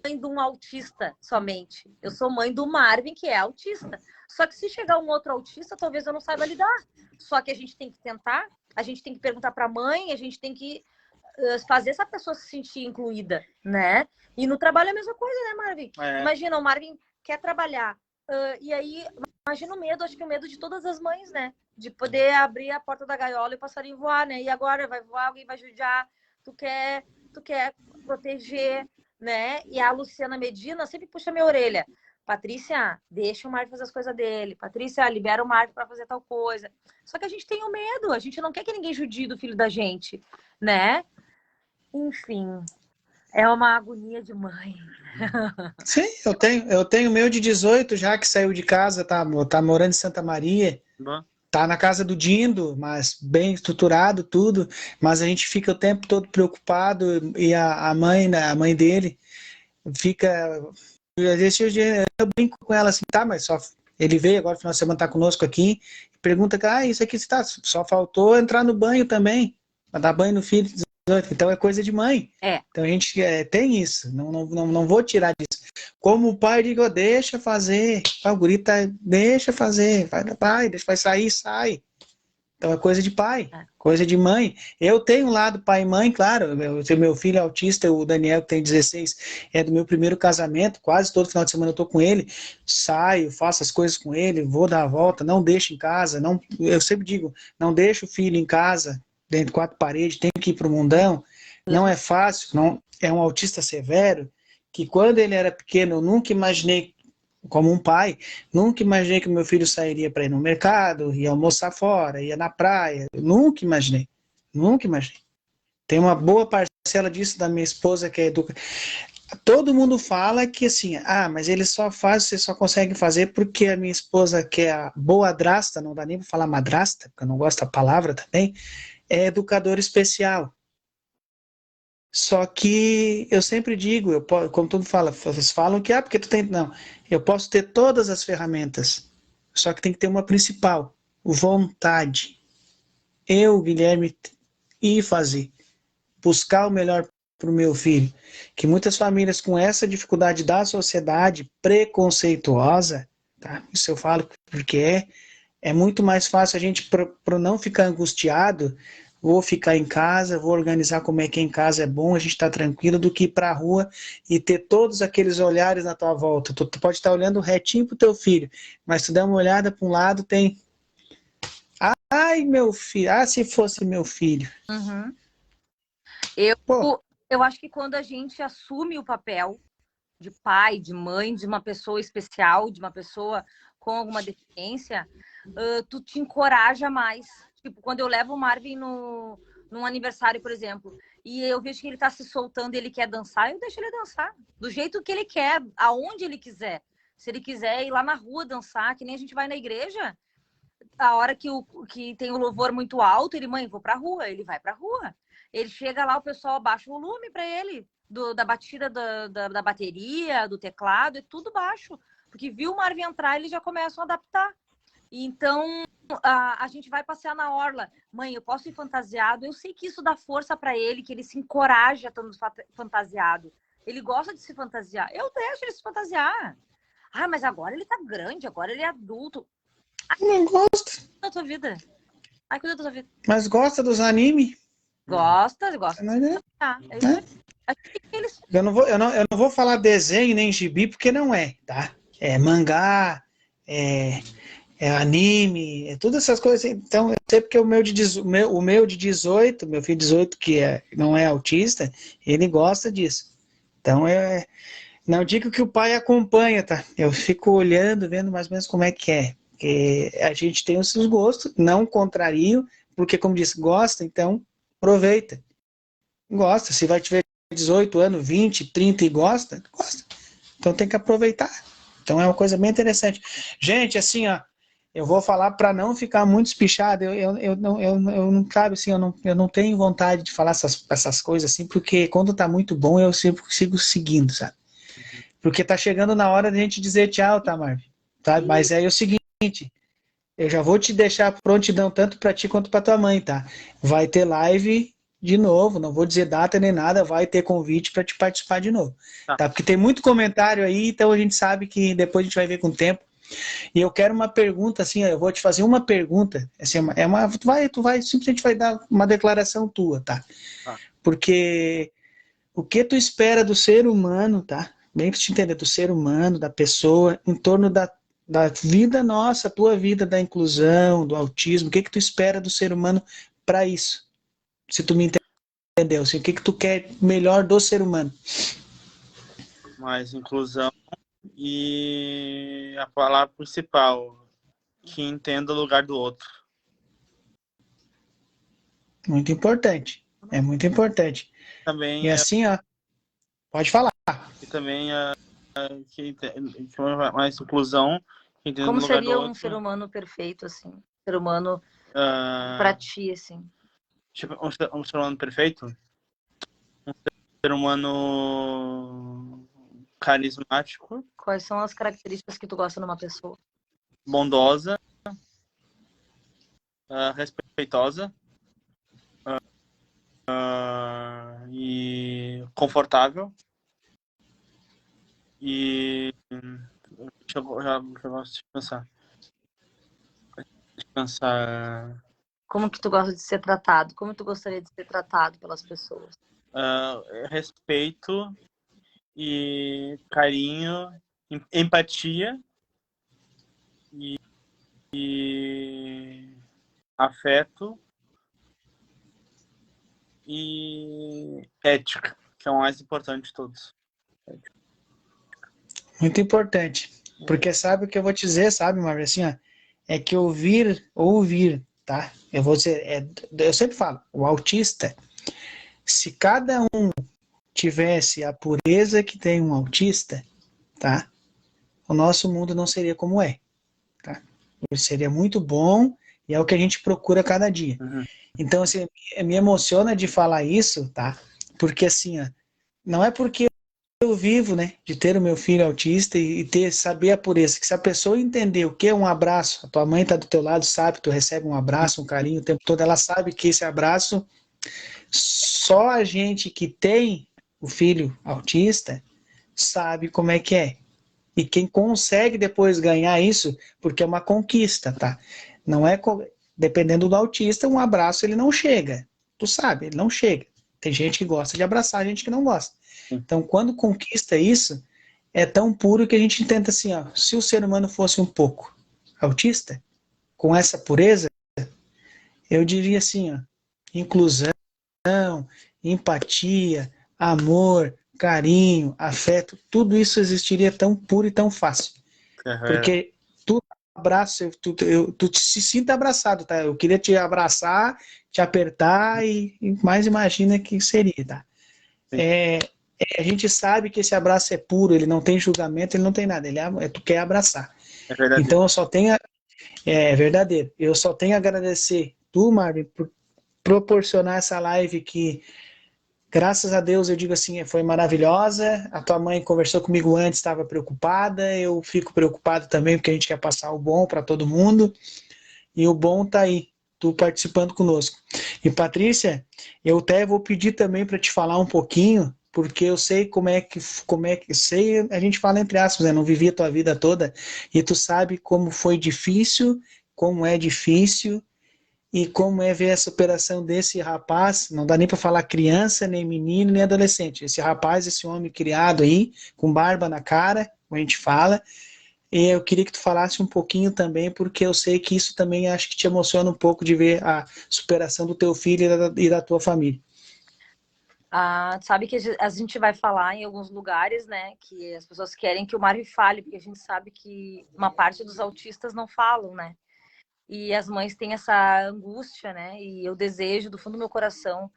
de um autista somente. Eu sou mãe do Marvin, que é autista. Só que se chegar um outro autista, talvez eu não saiba lidar. Só que a gente tem que tentar, a gente tem que perguntar para a mãe, a gente tem que fazer essa pessoa se sentir incluída, né? E no trabalho é a mesma coisa, né, Marvin? Imagina, o Marvin quer trabalhar. E aí, imagina o medo, acho que o medo de todas as mães, né? De poder abrir a porta da gaiola e o passarinho voar, né? E agora vai voar, alguém vai judiar, tu quer proteger, né? E a Luciana Medina sempre puxa minha orelha. Patrícia, deixa o Marco fazer as coisas dele. Patrícia, libera o Marco para fazer tal coisa. Só que a gente tem o medo, a gente não quer que ninguém judie do filho da gente, né? Enfim, é uma agonia de mãe. Sim, eu tenho o meu de 18 já, que saiu de casa, tá morando em Santa Maria. Tá na casa do Dindo, mas bem estruturado tudo, mas a gente fica o tempo todo preocupado e a mãe dele fica... Às vezes eu brinco com ela assim, tá, mas só ele veio agora no final de semana, tá conosco aqui, e pergunta, isso aqui só faltou entrar no banho também, para dar banho no filho de 18, então é coisa de mãe. Então a gente tem isso, não vou tirar disso. Como o pai, digo, deixa fazer, o guri deixa fazer, vai sair, sai. Então é coisa de pai, coisa de mãe. Eu tenho um lado pai e mãe, claro, eu tenho meu filho autista, o Daniel, que tem 16, é do meu primeiro casamento, quase todo final de semana eu tô com ele, saio, faço as coisas com ele, vou dar a volta, não deixo em casa, eu sempre digo, não deixo o filho em casa, dentro de 4 paredes, tem que ir pro mundão, não é fácil, não, é um autista severo, que quando ele era pequeno, eu nunca imaginei, como um pai, nunca imaginei que o meu filho sairia para ir no mercado, ia almoçar fora, ia na praia, eu nunca imaginei. Tem uma boa parcela disso da minha esposa que é todo mundo fala que assim, mas ele só faz, você só consegue fazer porque a minha esposa, que é a boadrasta, não dá nem para falar madrasta, porque eu não gosto da palavra também, é educadora especial. Só que eu sempre digo, como todo mundo fala, vocês falam que, porque tu tem... Não, Eu posso ter todas as ferramentas, só que tem que ter uma principal, vontade. Eu, Guilherme, ir fazer, buscar o melhor para o meu filho. Que muitas famílias com essa dificuldade da sociedade preconceituosa, tá? Isso eu falo porque é muito mais fácil a gente, para não ficar angustiado, vou ficar em casa, vou organizar como é que é em casa é bom, a gente está tranquilo, do que ir para a rua e ter todos aqueles olhares na tua volta. Tu pode estar olhando retinho pro teu filho, mas tu dá uma olhada para um lado, tem... Ai, meu filho, se fosse meu filho. Uhum. Pô. Eu acho que quando a gente assume o papel de pai, de mãe, de uma pessoa especial, de uma pessoa com alguma deficiência, tu te encoraja mais. Tipo, quando eu levo o Marvin num aniversário, por exemplo, e eu vejo que ele tá se soltando e ele quer dançar, eu deixo ele dançar. Do jeito que ele quer, aonde ele quiser. Se ele quiser ir lá na rua dançar, que nem a gente vai na igreja, a hora que tem o louvor muito alto, ele, mãe, vou pra rua. Ele vai pra rua. Ele chega lá, o pessoal abaixa o volume para ele, da batida da bateria, do teclado, é tudo baixo. Porque viu o Marvin entrar, eles já começam a adaptar. Então, a gente vai passear na orla. Mãe, eu posso ir fantasiado? Eu sei que isso dá força para ele, que ele se encoraja estando fantasiado. Ele gosta de se fantasiar. Eu deixo ele se fantasiar. Mas agora ele tá grande, agora ele é adulto. Não gosta. Cuida da tua vida. Cuida da tua vida. Mas gosta dos animes? Gosta. Eu não vou falar desenho nem gibi, porque não é, tá? É mangá, é anime, é todas essas coisas. Então, eu sei porque o meu de 18, meu filho de 18, que não é autista, ele gosta disso. Então, não digo que o pai acompanha, tá? Eu fico olhando, vendo mais ou menos como é que é. Porque a gente tem os seus gostos, não contrario, porque, como disse, gosta, então aproveita. Gosta. Se vai tiver 18 anos, 20, 30 e gosta. Então tem que aproveitar. Então é uma coisa bem interessante. Gente, assim, ó, eu vou falar para não ficar muito espichado. Eu não cabe assim, eu não tenho vontade de falar essas coisas assim, porque quando tá muito bom eu sempre sigo seguindo, sabe? Porque tá chegando na hora de a gente dizer tchau, tá, Marvin? Tá? Mas é o seguinte, eu já vou te deixar prontidão tanto para ti quanto para tua mãe, tá? Vai ter live de novo, não vou dizer data nem nada, vai ter convite para te participar de novo, tá? Porque tem muito comentário aí, então a gente sabe que depois a gente vai ver com o tempo. E eu quero uma pergunta, assim, eu vou te fazer uma pergunta, assim, tu vai simplesmente vai dar uma declaração tua, tá? Porque o que tu espera do ser humano, tá? Bem para te entender, do ser humano, da pessoa, em torno da vida nossa, tua vida, da inclusão, do autismo, o que tu espera do ser humano para isso? Se tu me entendeu, assim, o que tu quer melhor do ser humano? Mais inclusão e a palavra principal, que entenda o lugar do outro. Muito importante, é muito importante. Também e assim, ó, pode falar. E também que mais inclusão. Como seria um ser humano perfeito, assim? Ser humano pra ti, assim? Tipo, um ser humano perfeito? Um ser humano carismático. Quais são as características que tu gosta numa pessoa? Bondosa. Respeitosa. E confortável. E já gosto de pensar. Como que tu gosta de ser tratado? Como tu gostaria de ser tratado pelas pessoas? Respeito e carinho, empatia e afeto e ética, que é o mais importante de todos. Muito importante. Porque sabe o que eu vou te dizer, sabe, Marvel? Assim, ó, é que ouvir, tá? Eu vou dizer, eu sempre falo, o autista, se cada um tivesse a pureza que tem um autista, tá? O nosso mundo não seria como é, tá? Ele seria muito bom e é o que a gente procura cada dia. Uhum. Então, assim, me emociona de falar isso, tá? Porque, assim, ó, não é porque eu vivo, né, de ter o meu filho autista e ter, saber a pureza, que se a pessoa entender o que é um abraço, a tua mãe tá do teu lado, sabe que tu recebe um abraço, um carinho o tempo todo, ela sabe que esse abraço, só a gente que tem o filho autista sabe como é que é. E quem consegue depois ganhar isso, porque é uma conquista, tá? Não é, dependendo do autista, um abraço ele não chega. Tu sabe, ele não chega. Tem gente que gosta de abraçar, gente que não gosta. Então, quando conquista isso, é tão puro que a gente tenta assim, ó, se o ser humano fosse um pouco autista, com essa pureza, eu diria assim, ó, inclusão, empatia, amor, carinho, afeto, tudo isso existiria tão puro e tão fácil. Porque tu abraça, tu se sinta abraçado, tá? Eu queria te abraçar, te apertar e mais imagina que seria, tá? A gente sabe que esse abraço é puro, ele não tem julgamento, ele não tem nada, tu quer abraçar. É verdadeiro. Então eu só tenho, é verdadeiro, eu só tenho a agradecer tu, Marvin, por proporcionar essa live que, graças a Deus, eu digo assim, foi maravilhosa. A tua mãe conversou comigo antes, estava preocupada, eu fico preocupado também porque a gente quer passar o bom para todo mundo, e o bom tá aí, tu participando conosco. E Patrícia, eu até vou pedir também para te falar um pouquinho, porque eu sei como é que sei, a gente fala entre aspas, né? Não vivi a tua vida toda, e tu sabe como foi difícil, como é difícil, e como é ver a superação desse rapaz, não dá nem para falar criança, nem menino, nem adolescente. Esse rapaz, esse homem criado aí, com barba na cara, como a gente fala, e eu queria que tu falasse um pouquinho também, porque eu sei que isso também acho que te emociona um pouco de ver a superação do teu filho e da tua família. Sabe que a gente vai falar em alguns lugares, né, que as pessoas querem que o Marvin fale, porque a gente sabe que uma parte dos autistas não falam, né? E as mães têm essa angústia, né? E eu desejo do fundo do meu coração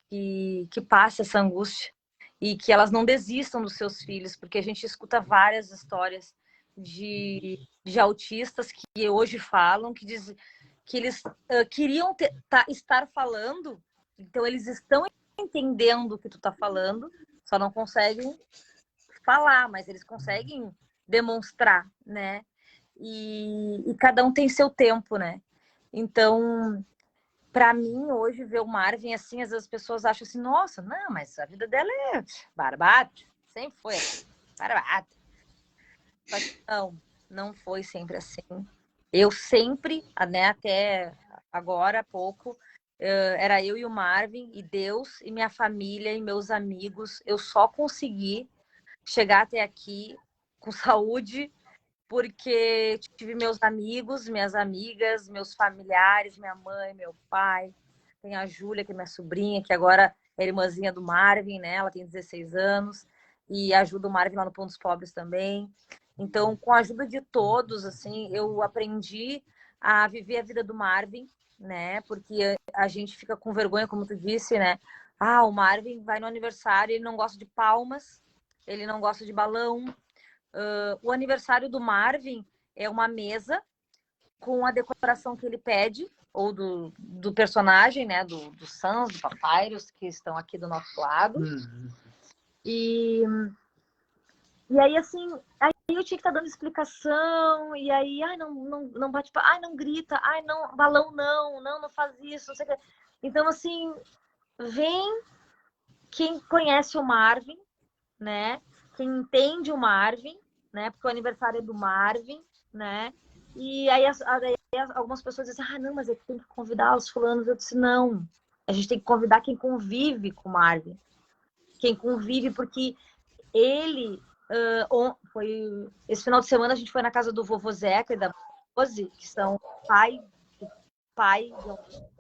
que passe essa angústia e que elas não desistam dos seus filhos, porque a gente escuta várias histórias de autistas que hoje falam, que dizem que eles queriam estar falando, então eles estão entendendo o que tu tá falando, só não conseguem falar, mas eles conseguem demonstrar, né? E cada um tem seu tempo, né? Então, para mim, hoje, ver o Marvin assim, às vezes as pessoas acham assim, nossa, não, mas a vida dela é barbada, sempre foi assim, barbada. Só que não foi sempre assim. Eu sempre, né, até agora há pouco, era eu e o Marvin, e Deus, e minha família, e meus amigos. Eu só consegui chegar até aqui com saúde porque tive meus amigos, minhas amigas, meus familiares, minha mãe, meu pai. Tem a Júlia, que é minha sobrinha, que agora é irmãzinha do Marvin, né? Ela tem 16 anos e ajuda o Marvin lá no Pontos Pobres também. Então, com a ajuda de todos, assim, eu aprendi a viver a vida do Marvin, né? Porque a gente fica com vergonha, como tu disse, né? O Marvin vai no aniversário, ele não gosta de palmas, ele não gosta de balão. O aniversário do Marvin é uma mesa com a decoração que ele pede, ou do personagem, né? Do Sans, do Papyrus, que estão aqui do nosso lado. E aí, assim, aí eu tinha que estar dando explicação, e aí, não bate, não grita, não, balão não faz isso, não sei o que. Então, assim, vem quem conhece o Marvin, né? Quem entende o Marvin, né? Porque o aniversário é do Marvin, né? E aí, algumas pessoas dizem, não, mas eu tenho que convidar os fulanos. Eu disse, não, a gente tem que convidar quem convive com o Marvin. Quem convive, porque ele... esse final de semana a gente foi na casa do vovô Zeca e da Rose, que são pai de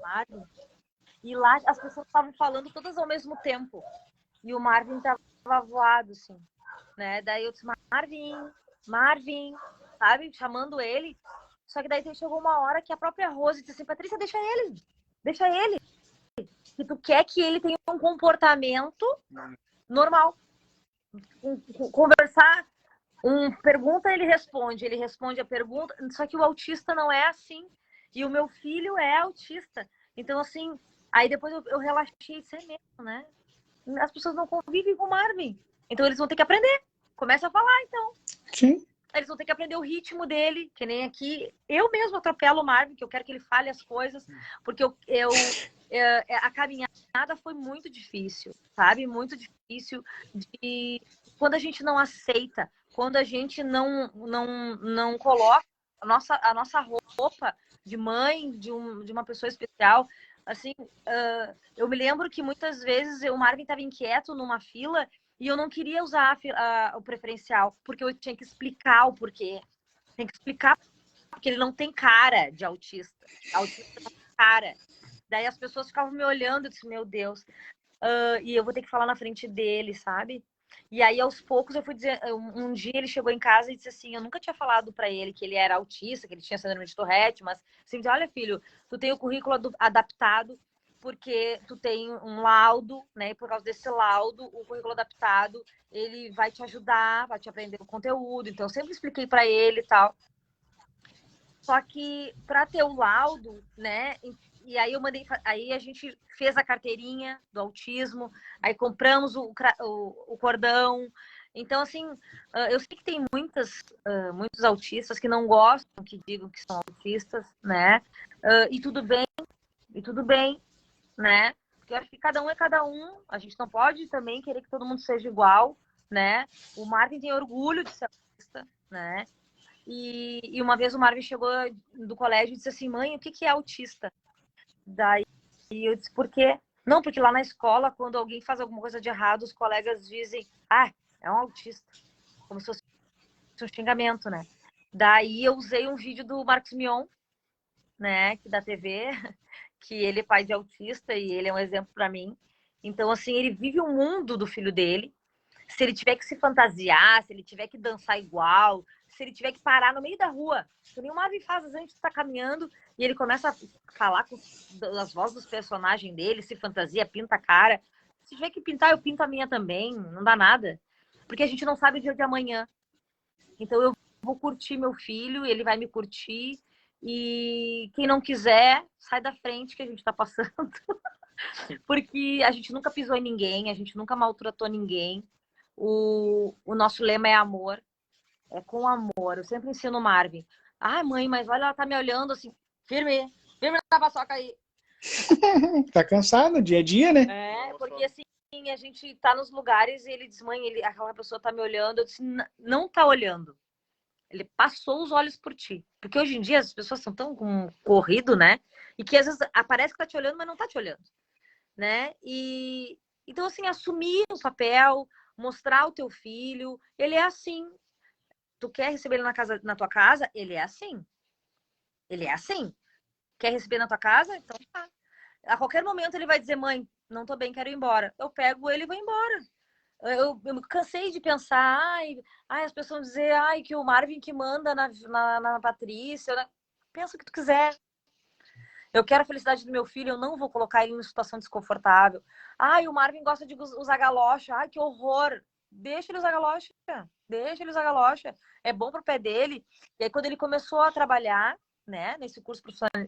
Marvin, e lá as pessoas estavam falando todas ao mesmo tempo. E o Marvin estava voado, assim, né? Daí eu disse, Marvin, sabe? Chamando ele. Só que daí chegou uma hora que a própria Rose disse assim, Patrícia, deixa ele. Que tu quer que ele tenha um comportamento normal. Conversar, pergunta, ele responde a pergunta. Só que o autista não é assim. E o meu filho é autista. Então, assim, aí depois eu relaxei, isso é mesmo, né? As pessoas não convivem com o Marvin. Então eles vão ter que aprender. Começa a falar, então. Sim. Eles vão ter que aprender o ritmo dele, que nem aqui. Eu mesmo atropelo o Marvin, que eu quero que ele fale as coisas, porque a caminhada foi muito difícil, sabe? Muito difícil quando a gente não aceita, quando a gente não coloca a nossa roupa de mãe, de uma pessoa especial. Assim, eu me lembro que muitas vezes o Marvin estava inquieto numa fila e eu não queria usar o preferencial, porque eu tinha que explicar o porquê. Tem que explicar porque ele não tem cara de autista. Autista não tem cara. Daí as pessoas ficavam me olhando e disse, meu Deus. E eu vou ter que falar na frente dele, sabe? E aí, aos poucos, eu fui dizer... Um dia ele chegou em casa e disse assim, eu nunca tinha falado para ele que ele era autista, que ele tinha síndrome de Tourette, mas assim, disse, olha, filho, tu tem o currículo adaptado porque tu tem um laudo, né? E por causa desse laudo, o currículo adaptado, ele vai te ajudar, vai te aprender o conteúdo. Então, eu sempre expliquei para ele e tal. Só que para ter o laudo, né? E aí aí a gente fez a carteirinha do autismo, aí compramos o cordão. Então, assim, eu sei que tem muitos autistas que não gostam que digam que são autistas, né? E tudo bem, né? Porque eu acho que cada um é cada um. A gente não pode também querer que todo mundo seja igual, né? O Marvin tem orgulho de ser autista, né? E uma vez o Marvin chegou do colégio e disse assim, mãe, o que é autista? Daí eu disse, por quê? Não, porque lá na escola, quando alguém faz alguma coisa de errado, os colegas dizem, é um autista. Como se fosse um xingamento, né? Daí eu usei um vídeo do Marcos Mion, né, da TV, que ele é pai de autista e ele é um exemplo para mim. Então, assim, ele vive o mundo do filho dele. Se ele tiver que se fantasiar, se ele tiver que dançar igual, se ele tiver que parar no meio da rua, que nem o Marvin faz, às vezes a gente tá caminhando e ele começa a falar com as vozes dos personagens dele, se fantasia, pinta a cara. Se tiver que pintar, eu pinto a minha também, não dá nada. Porque a gente não sabe o dia de amanhã. Então eu vou curtir meu filho, ele vai me curtir. E quem não quiser, sai da frente que a gente tá passando. Porque a gente nunca pisou em ninguém, a gente nunca maltratou ninguém. O nosso lema é amor, é com amor. Eu sempre ensino o Marvin. Ai, mãe, mas olha, ela tá me olhando assim, firme na paçoca aí. Tá cansado, dia a dia, né? Porque assim, a gente tá nos lugares e ele diz, mãe, aquela pessoa tá me olhando. Eu disse, não tá olhando. Ele passou os olhos por ti. Porque hoje em dia as pessoas estão tão corrido, né? E que às vezes aparece que tá te olhando, mas não tá te olhando, né? E então, assim, assumir o papel, mostrar o teu filho, ele é assim. Tu quer receber ele na tua casa? Ele é assim. Ele é assim. Quer receber na tua casa? Então tá. A qualquer momento ele vai dizer, mãe, não tô bem, quero ir embora. Eu pego ele e vou embora. Eu cansei de pensar, as pessoas vão dizer, que o Marvin que manda na Patrícia. Pensa o que tu quiser. Eu quero a felicidade do meu filho, eu não vou colocar ele em uma situação desconfortável. O Marvin gosta de usar galocha. Que horror. Deixa ele usar galocha. Deixa ele usar galocha. É bom pro pé dele. E aí, quando ele começou a trabalhar, né, nesse curso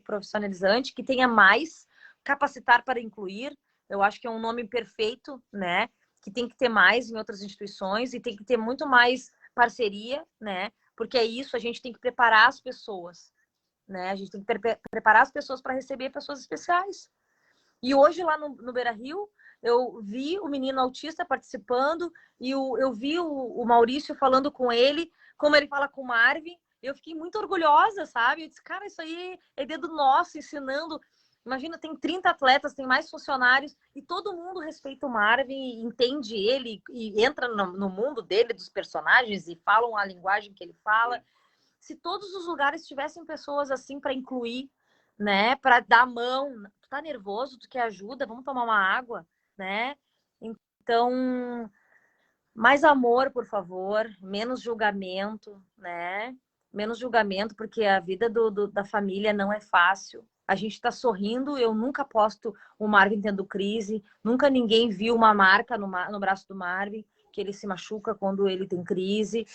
profissionalizante, que tenha mais capacitar para incluir, eu acho que é um nome perfeito, né, que tem que ter mais em outras instituições e tem que ter muito mais parceria, né, porque é isso, a gente tem que preparar as pessoas, né, a gente tem que preparar as pessoas para receber pessoas especiais. E hoje lá no Beira-Rio, eu vi o menino autista participando e eu vi o Maurício falando com ele, como ele fala com o Marvin. Eu fiquei muito orgulhosa, sabe? Eu disse, cara, isso aí é dedo nosso, ensinando. Imagina, tem 30 atletas, tem mais funcionários e todo mundo respeita o Marvin, entende ele e entra no mundo dele, dos personagens e falam a linguagem que ele fala. Se todos os lugares tivessem pessoas assim para incluir, né, para dar a mão, tu tá nervoso, tu quer ajuda, vamos tomar uma água, né? Então, mais amor, por favor, menos julgamento, né? Menos julgamento, porque a vida da família não é fácil. A gente tá sorrindo, eu nunca posto o Marvin tendo crise, nunca ninguém viu uma marca no braço do Marvin, que ele se machuca quando ele tem crise,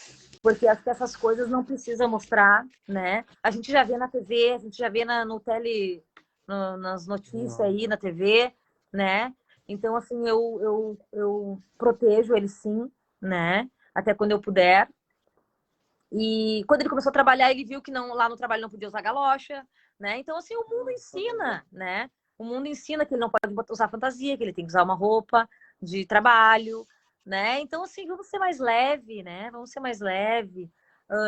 porque acho que essas coisas não precisa mostrar, né? A gente já vê na TV, a gente já vê nas notícias aí na TV, né? Então, assim, eu protejo ele sim, né? Até quando eu puder. E quando ele começou a trabalhar, ele viu que não, lá no trabalho não podia usar galocha, né? Então, assim, o mundo ensina, né? O mundo ensina que ele não pode usar fantasia, que ele tem que usar uma roupa de trabalho, né? Então, assim, vamos ser mais leve, né? Vamos ser mais leve.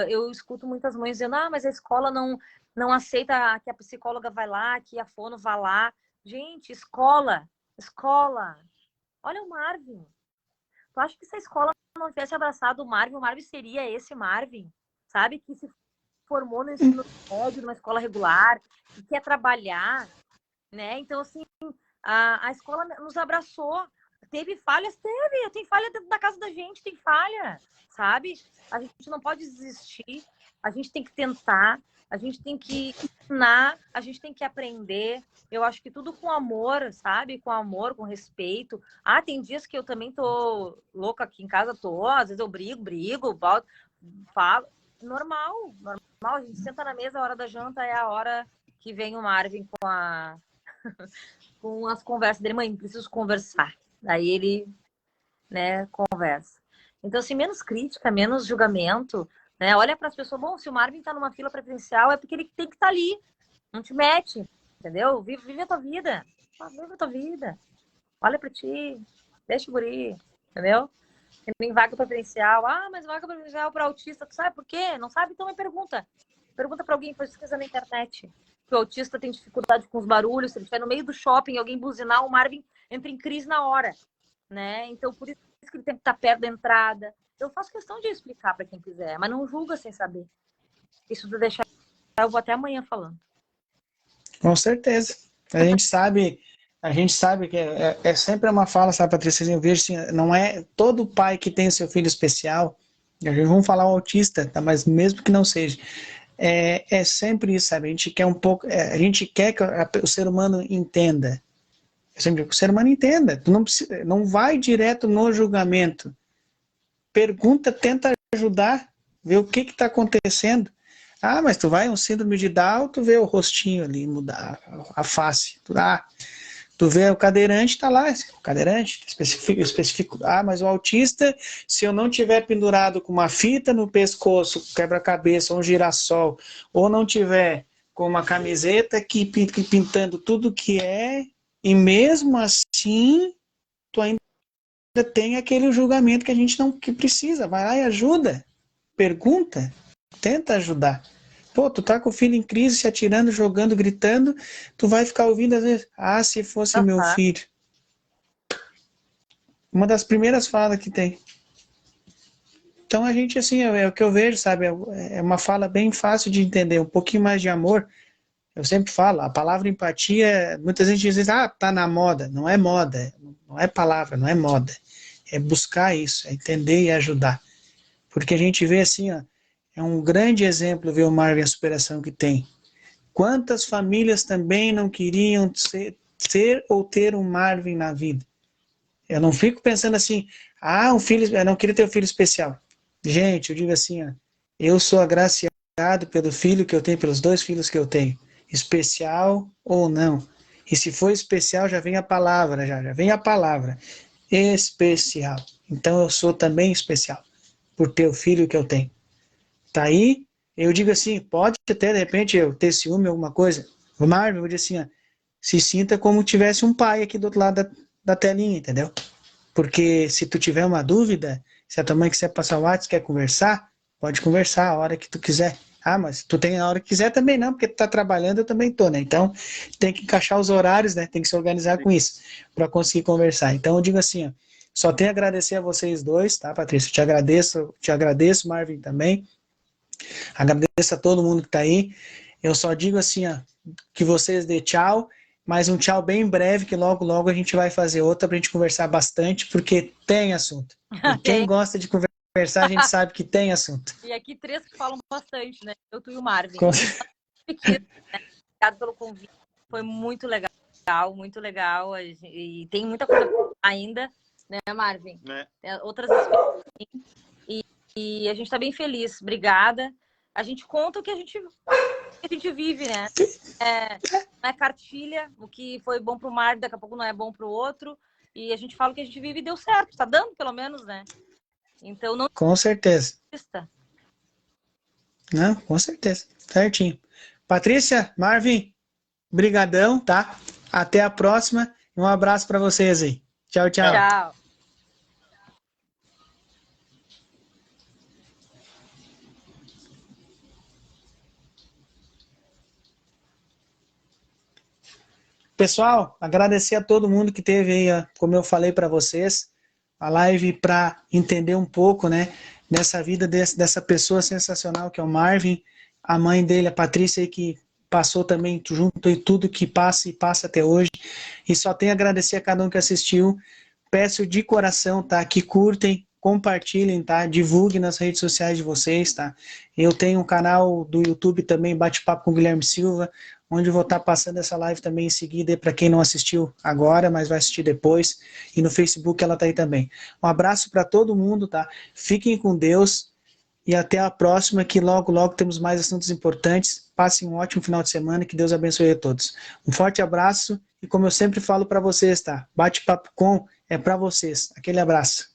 Eu escuto muitas mães dizendo, mas a escola não aceita que a psicóloga vai lá, que a fono vá lá. Gente, escola. Olha o Marvin. Tu acha que se a escola não tivesse abraçado o Marvin seria esse Marvin, sabe? Que se formou no ensino médio, numa escola regular, que quer trabalhar, né? Então, assim, a escola nos abraçou. Teve falhas? Teve. Tem falha dentro da casa da gente, tem falha, sabe? A gente não pode desistir, a gente tem que tentar, a gente tem que ensinar, a gente tem que aprender. Eu acho que tudo com amor, sabe? Com amor, com respeito. Tem dias que eu também tô louca aqui em casa, às vezes eu brigo, falo. Normal. A gente senta na mesa, a hora da janta é a hora que vem o Marvin com as conversas dele. Mãe, preciso conversar. Daí ele, né, conversa. Então, assim, menos crítica, menos julgamento, né? Olha para as pessoas, bom, se o Marvin tá numa fila preferencial é porque ele tem que estar ali. Não te mete, entendeu? Vive a tua vida. Vive a tua vida. Olha para ti, deixa o guri, entendeu? Tem vaga preferencial. Mas vaga preferencial para autista, tu sabe por quê? Não sabe? Então me pergunta. Pergunta para alguém, pesquisa na internet. Que o autista tem dificuldade com os barulhos, se ele estiver no meio do shopping, alguém buzinar, o Marvin entra em crise na hora, né? Então, por isso que ele tem que estar perto da entrada. Eu faço questão de explicar para quem quiser, mas não julga sem saber. Isso de deixar, eu vou até amanhã falando. Com certeza. A gente sabe que é sempre uma fala, sabe, Patrícia? Eu vejo assim, não é todo pai que tem o seu filho especial, a gente vamos falar o autista, tá? Mas mesmo que não seja, é sempre isso, sabe? A gente quer um pouco, a gente quer que o ser humano entenda. Eu sempre digo, que o ser humano entenda. Tu não vai direto no julgamento. Pergunta, tenta ajudar, ver o que está acontecendo. Mas tu vai um síndrome de Down, tu vê o rostinho ali mudar, a face. Tu vê o cadeirante, tá lá, o cadeirante, especifico. Mas o autista, se eu não tiver pendurado com uma fita no pescoço, quebra-cabeça, ou um girassol, ou não tiver com uma camiseta que pintando tudo que é, e mesmo assim, tu ainda tem aquele julgamento que a gente não que precisa. Vai lá e ajuda, pergunta, tenta ajudar. Pô, tu tá com o filho em crise, se atirando, jogando, gritando, tu vai ficar ouvindo às vezes, se fosse meu filho. Uma das primeiras falas que tem. Então a gente, assim, é o que eu vejo, sabe, é uma fala bem fácil de entender, um pouquinho mais de amor. Eu sempre falo, a palavra empatia, muitas vezes dizem, tá na moda. Não é moda, não é palavra, não é moda. É buscar isso, é entender e ajudar. Porque a gente vê assim, é um grande exemplo ver o Marvin, a superação que tem. Quantas famílias também não queriam ser ou ter um Marvin na vida? Eu não fico pensando assim, um filho, eu não queria ter um filho especial. Gente, eu digo assim, eu sou agraciado pelo filho que eu tenho, pelos 2 filhos que eu tenho. Especial ou não. E se for especial, já vem a palavra, já vem a palavra. Especial. Então eu sou também especial por ter o filho que eu tenho. Tá aí, eu digo assim, pode até de repente eu ter ciúme alguma coisa. O Marvin, eu vou dizer assim, se sinta como tivesse um pai aqui do outro lado da telinha, entendeu? Porque se tu tiver uma dúvida, se a tua mãe quiser passar o WhatsApp, quer conversar, pode conversar a hora que tu quiser. Mas tu tem a hora que quiser também não, porque tu tá trabalhando, eu também tô, né? Então, tem que encaixar os horários, né? Tem que se organizar com isso, para conseguir conversar. Então, eu digo assim, só tenho a agradecer a vocês dois, tá, Patrícia? Te agradeço, Marvin, também. Agradeço a todo mundo que tá aí. Eu só digo assim, que vocês dê tchau, mas um tchau bem breve, que logo, logo a gente vai fazer outra pra gente conversar bastante, porque tem assunto. E quem gosta de conversar, a gente sabe que tem assunto. E aqui 3 que falam bastante, né? Eu, tu e o Marvin. Obrigado pelo convite. Foi muito legal, muito legal. E tem muita coisa ainda, né, Marvin? Outras experiências. E a gente está bem feliz. Obrigada. A gente conta o que a gente vive, né? Não é cartilha. O que foi bom para o Marvin, daqui a pouco não é bom para o outro. E a gente fala o que a gente vive e deu certo. Está dando, pelo menos, né? Então não Com certeza. desista. Não, com certeza. Certinho. Patrícia, Marvin, brigadão, tá? Até a próxima. Um abraço para vocês aí. Tchau, tchau. Tchau. Pessoal, agradecer a todo mundo que teve aí, ó, como eu falei para vocês, a live para entender um pouco, né, dessa vida dessa pessoa sensacional que é o Marvin, a mãe dele, a Patrícia, aí, que passou também junto em tudo que passa e passa até hoje. E só tenho a agradecer a cada um que assistiu. Peço de coração, tá, que curtem, compartilhem, tá, divulguem nas redes sociais de vocês, tá. Eu tenho um canal do YouTube também, Bate-Papo com o Guilherme Silva, onde eu vou estar passando essa live também em seguida para quem não assistiu agora, mas vai assistir depois, e no Facebook ela está aí também. Um abraço para todo mundo, tá? Fiquem com Deus e até a próxima, que logo, logo temos mais assuntos importantes. Passem um ótimo final de semana e que Deus abençoe a todos. Um forte abraço e como eu sempre falo para vocês, tá? Bate-Papo com é para vocês. Aquele abraço.